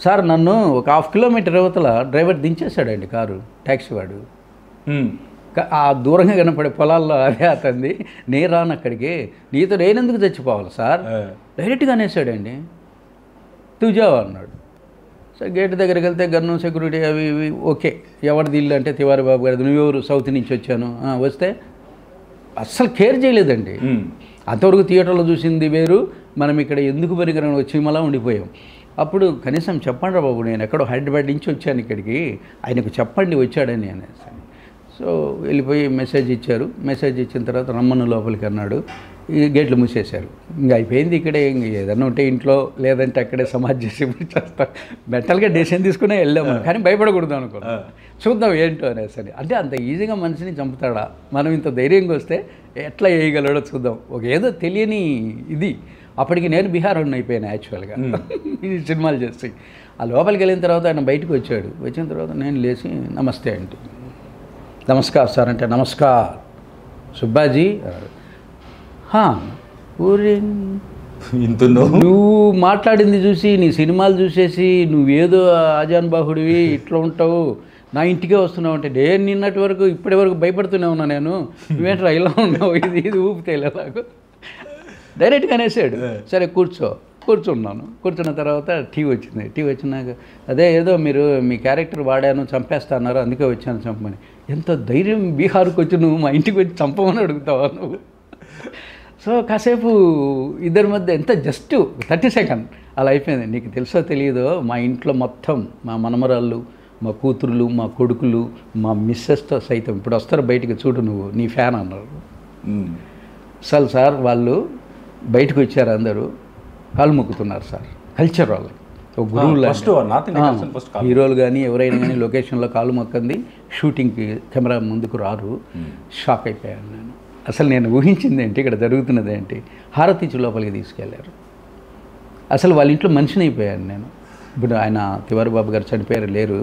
సార్, నన్ను ఒక 1/2 కిలోమీటర్ యువతల డ్రైవర్ దించేశాడండి కారు, ట్యాక్సీ వాడు. ఆ దూరంగా కనపడే పొలాల్లో అదే అతనిది. నేను రాను అక్కడికి, నీతో నేనెందుకు చచ్చిపోవాలి సార్, డైరెక్ట్గా అనేసాడండి. తుజావా అన్నాడు. సరే గేట్ దగ్గరికి వెళ్తే గన్ను సెక్యూరిటీ అవి ఇవి ఓకే. ఎవరిది ఇల్లు అంటే తివారి బాబు గారిది. నువ్వెవరు, సౌత్ నుంచి వచ్చాను. వస్తే అస్సలు కేర్ చేయలేదండి. అంతవరకు థియేటర్లో చూసింది వేరు, మనం ఇక్కడ ఎందుకు పరికరం చీమలా ఉండిపోయాం. అప్పుడు కనీసం చెప్పండి రా బాబు, నేను ఎక్కడో హైదరాబాద్ నుంచి వచ్చాను ఇక్కడికి, ఆయనకు చెప్పండి వచ్చాడని అనేసి. సో వెళ్ళిపోయి మెసేజ్ ఇచ్చారు. మెసేజ్ ఇచ్చిన తర్వాత రమ్మను లోపలికి అన్నాడు. ఈ గేట్లు మూసేశారు. ఇంకా అయిపోయింది ఇక్కడే, ఇంక ఏదన్నా ఉంటే ఇంట్లో లేదంటే అక్కడే సమాధి చేసి చేస్తా మెంటల్గా డెసిషన్ తీసుకునే వెళ్ళాము. కానీ భయపడకూడదు అనుకున్నాం, చూద్దాం ఏంటో అనేసి. అంటే అంత ఈజీగా మనిషిని చంపుతాడా, మనం ఇంత ధైర్యంగా వస్తే ఎట్లా వేయగలడో చూద్దాం. ఒక ఏదో తెలియని ఇది. అప్పటికి నేను బీహార్ అయిపోయాను యాక్చువల్గా ఈ సినిమాలు చేసి. ఆ లోపలికి వెళ్ళిన తర్వాత ఆయన బయటకు వచ్చాడు. వచ్చిన తర్వాత నేను లేచి నమస్తే అంటే, నమస్కార్ సార్ అంటే, నమస్కార్ సుబ్బాజీ. ఊరి నువ్వు మాట్లాడింది చూసి, నీ సినిమాలు చూసేసి నువ్వేదో ఆజాన్ బాహుడివి ఇట్లా ఉంటావు, నా ఇంటికే వస్తున్నావు అంటే, నేను నిన్నటి వరకు ఇప్పటి వరకు భయపడుతూనే ఉన్నా, నేను నువ్వేంట్రా ఇలా ఉన్నావు, ఇది ఊపితే నాకు డైరెక్ట్గా అనేసాడు. సరే కూర్చున్నాను. కూర్చున్న తర్వాత టీ వచ్చింది. టీ వచ్చినాక అదే ఏదో మీరు మీ క్యారెక్టర్ వాడాను చంపేస్తా అన్నారు, అందుకే వచ్చాను చంపమని. ఎంత ధైర్యం బీహార్కి వచ్చి నువ్వు మా ఇంటికి వచ్చి చంపమని అడుగుతావా నువ్వు. సో కాసేపు ఇద్దరి మధ్య ఎంత జస్ట్ 30 సెకండ్ అలా అయిపోయింది. నీకు తెలుసో తెలియదో మా ఇంట్లో మొత్తం మా మనమరాళ్ళు, మా కూతురులు, మా కొడుకులు, మా మిస్సెస్తో సైతం ఇప్పుడు వస్తారు బయటికి, చూడు నువ్వు నీ ఫ్యాన్ అన్నారు. అసలు సార్ వాళ్ళు బయటకు వచ్చారు, అందరూ కాలు మొక్కుతున్నారు సార్. కల్చర్ వాళ్ళకి ఒక గురువులు, హీరోలు కానీ ఎవరైనా కానీ లొకేషన్లో కాలు మొక్కంది షూటింగ్కి కెమెరా ముందుకు రారు. షాక్ అయిపోయాను నేను. అసలు నేను ఊహించింది ఏంటి, ఇక్కడ జరుగుతున్నది ఏంటి. హారతి ఇచ్చి లోపలికి తీసుకెళ్లారు. అసలు వాళ్ళ ఇంట్లో మనిషిని అయిపోయాను నేను. ఇప్పుడు ఆయన తివారి బాబు గారు చనిపోయారు, లేరు.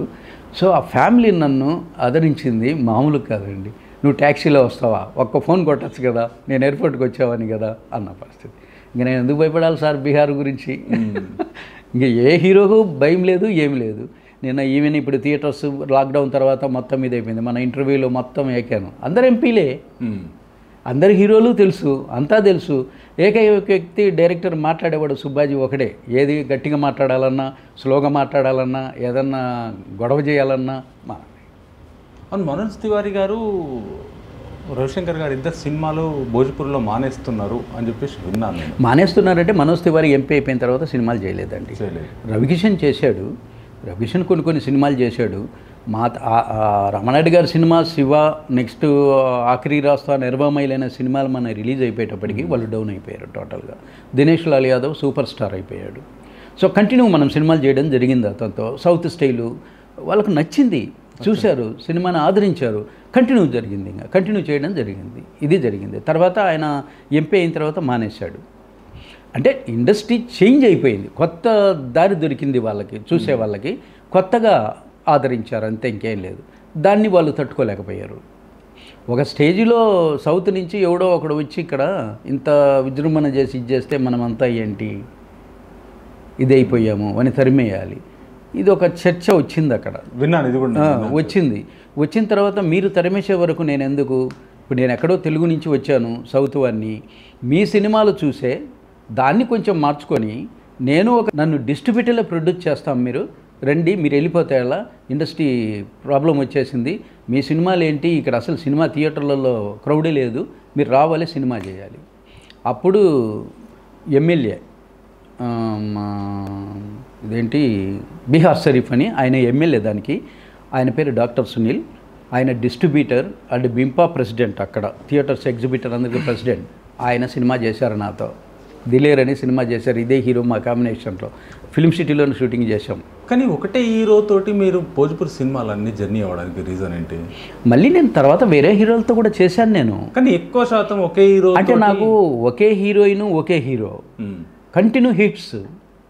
సో ఆ ఫ్యామిలీ నన్ను ఆదరించింది మామూలు కాదండి. నువ్వు ట్యాక్సీలో వస్తావా, ఒక్క ఫోన్ కొట్టచ్చు కదా, నేను ఎయిర్పోర్ట్కి వచ్చావని కదా అన్న పరిస్థితి. ఇంక నేను ఎందుకు భయపడాలి సార్ బీహార్ గురించి. ఇంక ఏ హీరోకు భయం లేదు, ఏం లేదు. నేను ఈవెన్ ఇప్పుడు థియేటర్స్ లాక్డౌన్ తర్వాత మొత్తం ఇది అయిపోయింది. మన ఇంటర్వ్యూలో మొత్తం ఏకాను, అందరు ఎంపీలే, అందరు హీరోలు తెలుసు, అంతా తెలుసు. ఏకైక వ్యక్తి డైరెక్టర్ మాట్లాడేవాడు సుబ్బాజీ ఒకడే. ఏది గట్టిగా మాట్లాడాలన్నా, స్లోగా మాట్లాడాలన్నా, ఏదన్నా గొడవ చేయాలన్నా అవును. మనోజ్ తివారీ గారు, రవిశంకర్ గారు ఇద్దరు సినిమాలు భోజ్పూర్లో మానేస్తున్నారు అని చెప్పేసి విన్నాను. మానేస్తున్నారంటే మనోజ్ తివారీ ఎంపీ అయిపోయిన తర్వాత సినిమాలు చేయలేదండి. రవికిషన్ చేశాడు, రవికిషన్ కొన్ని సినిమాలు చేశాడు. రమణారెడ్డి గారి సినిమా శివ, నెక్స్ట్ ఆఖరి రాస్తా, నిర్వామైలైన సినిమాలు మన రిలీజ్ అయిపోయేటప్పటికి వాళ్ళు డౌన్ అయిపోయారు టోటల్గా. దినేష్ లాల్ యాదవ్ సూపర్ స్టార్ అయిపోయాడు. సో కంటిన్యూ మనం సినిమాలు చేయడం జరిగింది అతనితో. సౌత్ స్టైలు వాళ్ళకు నచ్చింది, చూశారు, సినిమాని ఆదరించారు, కంటిన్యూ జరిగింది, ఇంకా కంటిన్యూ చేయడం జరిగింది. ఇది జరిగింది. తర్వాత ఆయన ఎంపీ అయిన తర్వాత మానేశాడు. అంటే ఇండస్ట్రీ చేంజ్ అయిపోయింది, కొత్త దారి దొరికింది వాళ్ళకి, చూసే వాళ్ళకి కొత్తగా ఆదరించారు, అంతే, ఇంకేం లేదు. దాన్ని వాళ్ళు తట్టుకోలేకపోయారు. ఒక స్టేజిలో సౌత్ నుంచి ఎవడో ఒకడు వచ్చి ఇక్కడ ఇంత విజృంభణ చేసి ఇది చేస్తే మనమంతా ఏంటి ఇది అయిపోయాము అని తరిమేయాలి. ఇది ఒక చర్చ వచ్చింది అక్కడ, విన్నాను, ఇది కూడా వచ్చింది. వచ్చిన తర్వాత మీరు తరిమేసే వరకు నేను ఎందుకు, ఇప్పుడు నేను ఎక్కడో తెలుగు నుంచి వచ్చాను, సౌత్ వాడిని, మీ సినిమాలు చూసే దాన్ని కొంచెం మార్చుకొని నేను నన్ను డిస్ట్రిబ్యూటర్లో ప్రొడ్యూస్ చేస్తాం, మీరు రండి, మీరు వెళ్ళిపోతే ఎలా, ఇండస్ట్రీ ప్రాబ్లం వచ్చేసింది, మీ సినిమాలు ఏంటి, ఇక్కడ అసలు సినిమా థియేటర్లలో క్రౌడే లేదు, మీరు రావాలి, సినిమా చేయాలి. అప్పుడు ఎమ్మెల్యే ఇదేంటి బీహార్ షరీఫ్ అని ఆయన ఎమ్మెల్యే, దానికి ఆయన పేరు డాక్టర్ సునీల్, ఆయన డిస్ట్రిబ్యూటర్ అండ్ బింపా ప్రెసిడెంట్, అక్కడ థియేటర్స్ ఎగ్జిబిటర్ అందరికీ ప్రెసిడెంట్. ఆయన సినిమా చేశారు నాతో, దిలేర్ అని సినిమా చేశారు, ఇదే హీరో మా కాంబినేషన్లో, ఫిల్మ్ సిటీలోనే షూటింగ్ చేశాం. కానీ ఒకటే హీరోతోటి మీరు భోజ్పూరి సినిమాలు అన్నీ జర్నీ అవ్వడానికి రీజన్ ఏంటి? మళ్ళీ నేను తర్వాత వేరే హీరోలతో కూడా చేశాను నేను, కానీ ఎక్కువ శాతం ఒకే హీరో అంటే నాకు ఒకే హీరోయిన్ ఒకే హీరో కంటిన్యూ హిట్స్,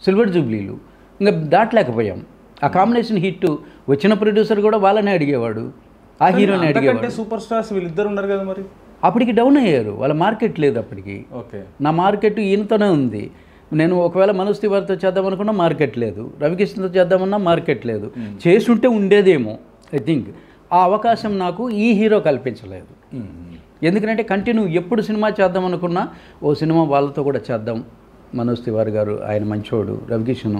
సిల్వర్ జూబ్లీలు, ఇంకా దాటలేకపోయాం. ఆ కాంబినేషన్ హిట్ వచ్చిన ప్రొడ్యూసర్ కూడా వాళ్ళనే అడిగేవాడు, ఆ హీరోని అడిగేవాడు. సూపర్ స్టార్స్ వీళ్ళిద్దరు ఉన్నారు కదా, మరి అప్పటికి డౌన్ అయ్యారు, వాళ్ళ మార్కెట్ లేదు అప్పటికి. ఓకే, నా నా మార్కెట్ ఈయనతోనే ఉంది. నేను ఒకవేళ మనోజ్ తివారీతో చేద్దామనుకున్నా మార్కెట్ లేదు, రవికృష్ణతో చేద్దామన్నా మార్కెట్ లేదు. చేసుంటే ఉండేదేమో, ఐ థింక్ ఆ అవకాశం నాకు ఈ హీరో కల్పించలేదు. ఎందుకంటే కంటిన్యూ ఎప్పుడు సినిమా చేద్దామనుకున్నా ఓ సినిమా వాళ్ళతో కూడా చేద్దాం, మనోజ్ తివారీ గారు ఆయన మంచోడు, రవికిషన్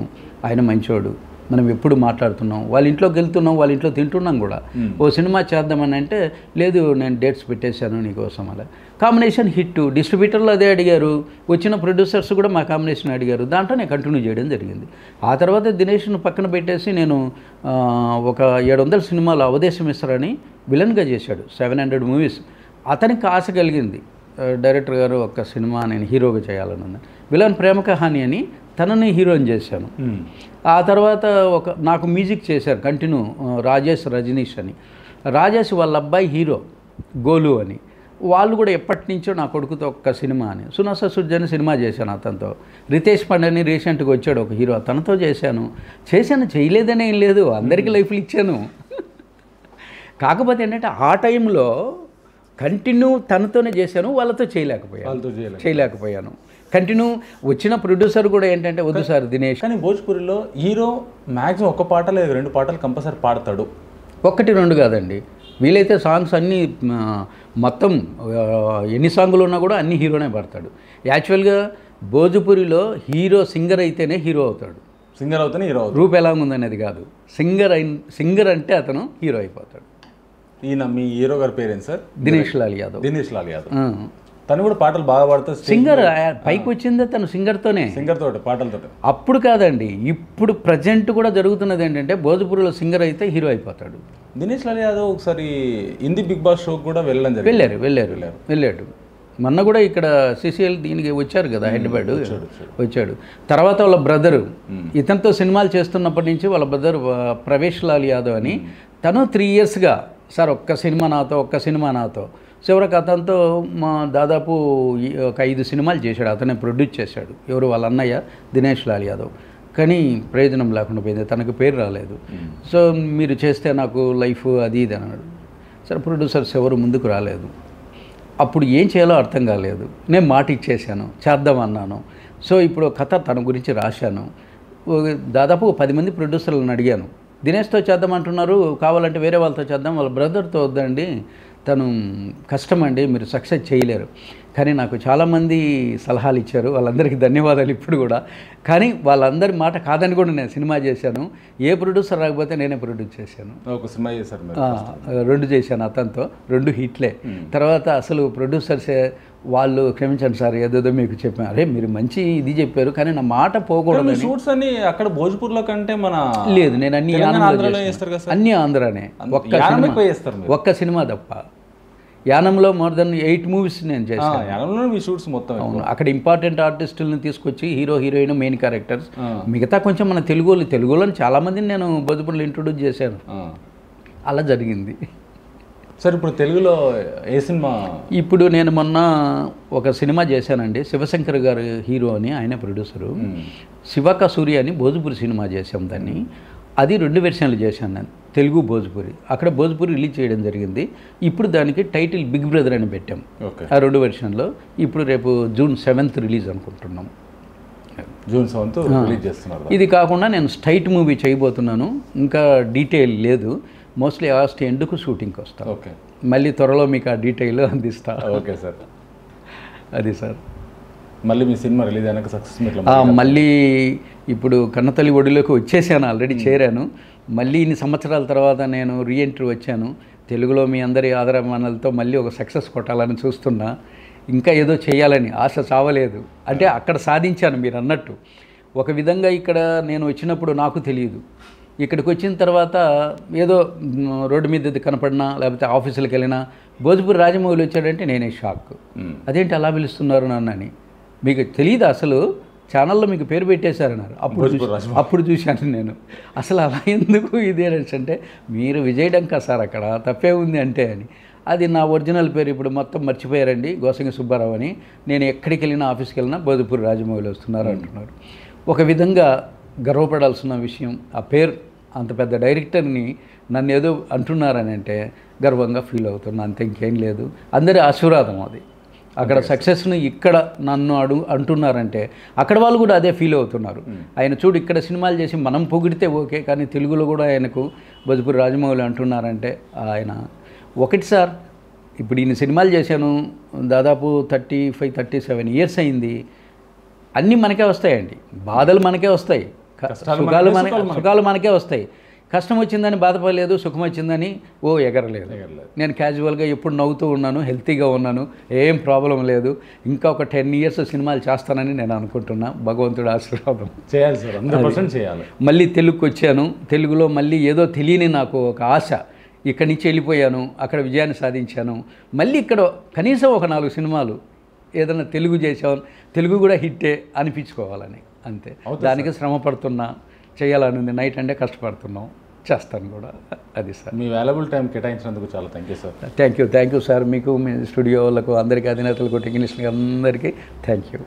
ఆయన మంచోడు, మనం ఎప్పుడు మాట్లాడుతున్నాం, వాళ్ళ ఇంట్లోకి వెళ్తున్నాం, వాళ్ళ ఇంట్లో తింటున్నాం కూడా, ఓ సినిమా చేద్దామని అంటే లేదు నేను డేట్స్ పెట్టేశాను నీకోసం. అలా కాంబినేషన్ హిట్, డిస్ట్రిబ్యూటర్లు అదే అడిగారు, వచ్చిన ప్రొడ్యూసర్స్ కూడా మా కాంబినేషన్ అడిగారు, దాంట్లో నేను కంటిన్యూ చేయడం జరిగింది. ఆ తర్వాత దినేష్ను పక్కన పెట్టేసి నేను ఒక 700 సినిమాలు అవదేశం మిశ్రాని విలన్గా చేశాడు, 700 మూవీస్. అతనికి ఆశ కలిగింది, డైరెక్టర్ గారు ఒక్క సినిమా నేను హీరోగా చేయాలని ఉంది, విలన్ ప్రేమ కహాని అని తనని హీరోని చేశాను. ఆ తర్వాత నాకు మ్యూజిక్ చేశారు కంటిన్యూ, రాజేష్ రజనీష్ అని. రాజేష్ వాళ్ళ అబ్బాయి హీరో గోలు అని, వాళ్ళు కూడా ఎప్పటి నుంచో నా కొడుకుతో ఒక్క సినిమా అని, సునాస సుజ్జని సినిమా చేశాను అతనితో. రితేష్ పండని రీసెంట్గా వచ్చాడు ఒక హీరో, తనతో చేశాను. చేయలేదని ఏం లేదు, అందరికీ లైఫ్లు ఇచ్చాను. కాకపోతే ఏంటంటే ఆ టైంలో కంటిన్యూ తనతోనే చేశాను, వాళ్ళతో చేయలేకపోయాను. కంటిన్యూ వచ్చిన ప్రొడ్యూసర్ కూడా ఏంటంటే వద్దు సార్ దినేష్. కానీ భోజ్పూరిలో హీరో మ్యాక్సిమం ఒక పాట లేదు 2 పాటలు కంపల్సరీ పాడతాడు. 1-2 కాదండి, వీలైతే సాంగ్స్ అన్నీ మొత్తం ఎన్ని సాంగులు ఉన్నా కూడా అన్ని హీరోనే పాడతాడు. యాక్చువల్గా భోజ్పూరిలో హీరో సింగర్ అయితేనే హీరో అవుతాడు, సింగర్ అవుతానే హీరో అవుతాడు. రూప్ ఎలా ఉందనేది కాదు, సింగర్ అంటే అతను హీరో అయిపోతాడు. ఈయన మీ హీరో గారి పేరేంటి సార్? దినేష్ లాల్ యాదవ్. తను కూడా పాటలు బాగా పాడుతాడు, సింగర్. పైకి వచ్చిందే తను సింగర్తోనే, పాటలతో. అప్పుడు కాదండి, ఇప్పుడు ప్రజెంట్ కూడా జరుగుతున్నది ఏంటంటే భోజ్పూరిలో సింగర్ అయితే హీరో అయిపోతాడు. దినేష్ లాల్ యాదవ్ ఒకసారి హిందీ బిగ్ బాస్ షోకి కూడా వెళ్ళాడు. మొన్న కూడా ఇక్కడ సిసిఎల్ దీనికి వచ్చారు కదా, హైదరాబాద్ వచ్చాడు. తర్వాత వాళ్ళ బ్రదరు ఇతనితో సినిమాలు చేస్తున్నప్పటి నుంచి వాళ్ళ బ్రదర్ ప్రవేశ్ లాల్ యాదవ్ అని, తను 3 ఇయర్స్గా సార్ ఒక్క సినిమా నాతో చివరికి అతనితో దాదాపు ఒక 5 సినిమాలు చేశాడు, అతనే ప్రొడ్యూస్ చేశాడు. ఎవరు వాళ్ళ అన్నయ్య దినేష్ లాల్ యాదవ్. కానీ ప్రయోజనం లేకుండా పోయింది, తనకు పేరు రాలేదు. సో మీరు చేస్తే నాకు లైఫ్ అది ఇది అన్నాడు. సరే ప్రొడ్యూసర్స్ ఎవరు ముందుకు రాలేదు, అప్పుడు ఏం చేయాలో అర్థం కాలేదు. నేను మాట ఇచ్చేసాను, చేద్దామన్నాను. సో ఇప్పుడు కథ తన గురించి రాశాను. దాదాపు 10 మంది ప్రొడ్యూసర్లను అడిగాను, దినేష్తో చేద్దామంటున్నారు, కావాలంటే వేరే వాళ్ళతో చేద్దాం, వాళ్ళ బ్రదర్తో వద్దండి, తను కష్టమండి, మీరు సక్సెస్ చేయలేరు. కానీ నాకు చాలామంది సలహాలు ఇచ్చారు, వాళ్ళందరికీ ధన్యవాదాలు ఇప్పుడు కూడా. కానీ వాళ్ళందరి మాట కాదని కూడా నేను సినిమా చేశాను. ఏ ప్రొడ్యూసర్ రాకపోతే నేనే ప్రొడ్యూస్ చేశాను. ఒక సినిమా చేశారు, 2 చేశాను అతనితో, 2 హిట్లే. తర్వాత అసలు ప్రొడ్యూసర్సే వాళ్ళు క్షమించండి సార్ ఏదేదో మీకు చెప్పాను, అరే మీరు మంచి ఇది చెప్పారు కానీ నా మాట పోకూడదు. షూట్స్ అన్ని అక్కడ భోజ్పూర్లో కంటే మన లేదు, నేను అన్ని ఆంధ్రానే, ఒక్క సినిమా తప్ప. యానంలో మోర్ దెన్ 8 మూవీస్ నేను చేశాను. యానంలో మీ షూట్స్ మొత్తం. అవును, అక్కడ ఇంపార్టెంట్ ఆర్టిస్టులను తీసుకొచ్చి హీరో హీరోయిన్ మెయిన్ క్యారెక్టర్స్, మిగతా కొంచెం మన తెలుగులో చాలామందిని నేను భోజ్పూర్లో ఇంట్రొడ్యూస్ చేశాను. అలా జరిగింది. సార్ ఇప్పుడు తెలుగులో ఏ సినిమా? ఇప్పుడు నేను మొన్న ఒక సినిమా చేశానండి, శివశంకర్ గారు హీరో అని, ఆయన ప్రొడ్యూసరు. శివక సూర్య అని భోజ్పూరి సినిమా చేశాం దాన్ని. అది 2 వెర్షన్లు చేశాను నేను, తెలుగు భోజ్పూరి. అక్కడ భోజ్పూరి రిలీజ్ చేయడం జరిగింది. ఇప్పుడు దానికి టైటిల్ బిగ్ బ్రదర్ అని పెట్టాం ఆ 2 వెర్షన్లో. ఇప్పుడు రేపు June 7th రిలీజ్ అనుకుంటున్నాం. June 7th రిలీజ్ చేస్తున్నారు. ఇది కాకుండా నేను స్ట్రైట్ మూవీ చేయబోతున్నాను, ఇంకా డీటెయిల్ లేదు. మోస్ట్లీ ఆగస్ట్ ఎండ్కు షూటింగ్కి వస్తాను. ఓకే, మళ్ళీ త్వరలో మీకు ఆ డీటెయిల్ అందిస్తా. ఓకే సార్, అది సార్. మళ్ళీ మీ సినిమా రిలీజ్ అయినాక సక్సెస్ మీట్లో మళ్ళీ ఇప్పుడు కన్నతల్లి ఒడిలోకి వచ్చేసాను, ఆల్రెడీ చేరాను. మళ్ళీ ఇన్ని సంవత్సరాల తర్వాత నేను రీఎంట్రీ వచ్చాను. తెలుగులో మీ అందరి ఆదరాభిమానాలతో మళ్ళీ ఒక సక్సెస్ కొట్టాలని చూస్తున్నా. ఇంకా ఏదో చేయాలని ఆశ చావలేదు. అంటే అక్కడ సాధించాను మీరు అన్నట్టు. ఒక విధంగా ఇక్కడ నేను వచ్చినప్పుడు నాకు తెలియదు. ఇక్కడికి వచ్చిన తర్వాత ఏదో రోడ్డు మీద కనపడినా లేకపోతే ఆఫీసులకు వెళ్ళినా భోజ్పూరి రాజమౌళి వచ్చాడంటే నేనే షాక్. అదేంటి అలా పిలుస్తున్నారు నన్ను అని. మీకు తెలియదు అసలు, ఛానల్లో మీకు పేరు పెట్టేశారన్నారు. అప్పుడు చూశాను నేను. అసలు అలా ఎందుకు ఇదేంటే మీరు విజయ్ డంకా సార్ అక్కడ తప్పే ఉంది అంటే అని. అది నా ఒరిజినల్ పేరు ఇప్పుడు మొత్తం మర్చిపోయారండి, గోసంగి సుబ్బారావు అని. నేను ఎక్కడికి వెళ్ళినా ఆఫీస్కి వెళ్ళినా భోజ్పూరి రాజమౌళి వస్తున్నారు అంటున్నారు. ఒక విధంగా గర్వపడాల్సిన విషయం. ఆ పేరు అంత పెద్ద డైరెక్టర్ని నన్ను ఏదో అంటున్నారని అంటే గర్వంగా ఫీల్ అవుతున్నా, అంతే, ఇంకేం లేదు. అందరి ఆశీర్వాదం అది. అక్కడ సక్సెస్ని ఇక్కడ నన్ను అంటున్నారంటే అక్కడ వాళ్ళు కూడా అదే ఫీల్ అవుతున్నారు. ఆయన చూడు ఇక్కడ సినిమాలు చేసి మనం పొగిడితే ఓకే, కానీ తెలుగులో కూడా ఆయనకు భోజ్పూరి రాజమౌళి అంటున్నారంటే ఆయన ఒకటి సార్. ఇప్పుడు ఈయన సినిమాలు చేశాను దాదాపు 35-37 ఇయర్స్ అయింది. అన్నీ మనకే వస్తాయండి, బాధలు మనకే వస్తాయి, సుఖాలు మనకే వస్తాయి. కష్టం వచ్చిందని బాధపడలేదు, సుఖం వచ్చిందని ఎగరలేదు. నేను క్యాజువల్గా ఎప్పుడు నవ్వుతూ ఉన్నాను, హెల్తీగా ఉన్నాను, ఏం ప్రాబ్లం లేదు. ఇంకా ఒక 10 ఇయర్స్ సినిమాలు చేస్తానని నేను అనుకుంటున్నా. భగవంతుడు ఆశీర్వాదం. చేయాలి సార్, 100% చేయాలి. మళ్ళీ తెలుగుకి వచ్చాను. తెలుగులో మళ్ళీ ఏదో తెలియని నాకు ఒక ఆశ. ఇక్కడి నుంచి వెళ్ళిపోయాను, అక్కడ విజయాన్ని సాధించాను. మళ్ళీ ఇక్కడ కనీసం ఒక 4 సినిమాలు ఏదైనా తెలుగు చేసాం, తెలుగు కూడా హిట్టే అనిపించుకోవాలని, అంతే. దానికి శ్రమ పడుతున్నా, చేయాలని ఉంది. నైట్ అంటే కష్టపడుతున్నాం, చేస్తాను కూడా. అది సార్. మీ వాల్యుబుల్ టైం కేటాయించినందుకు చాలా thank you sir. Thank you sir. మీకు మీ స్టూడియో వాళ్ళకు అందరికీ, అధినేతలకు, టెక్నీషియన్కి అందరికీ థ్యాంక్ యూ.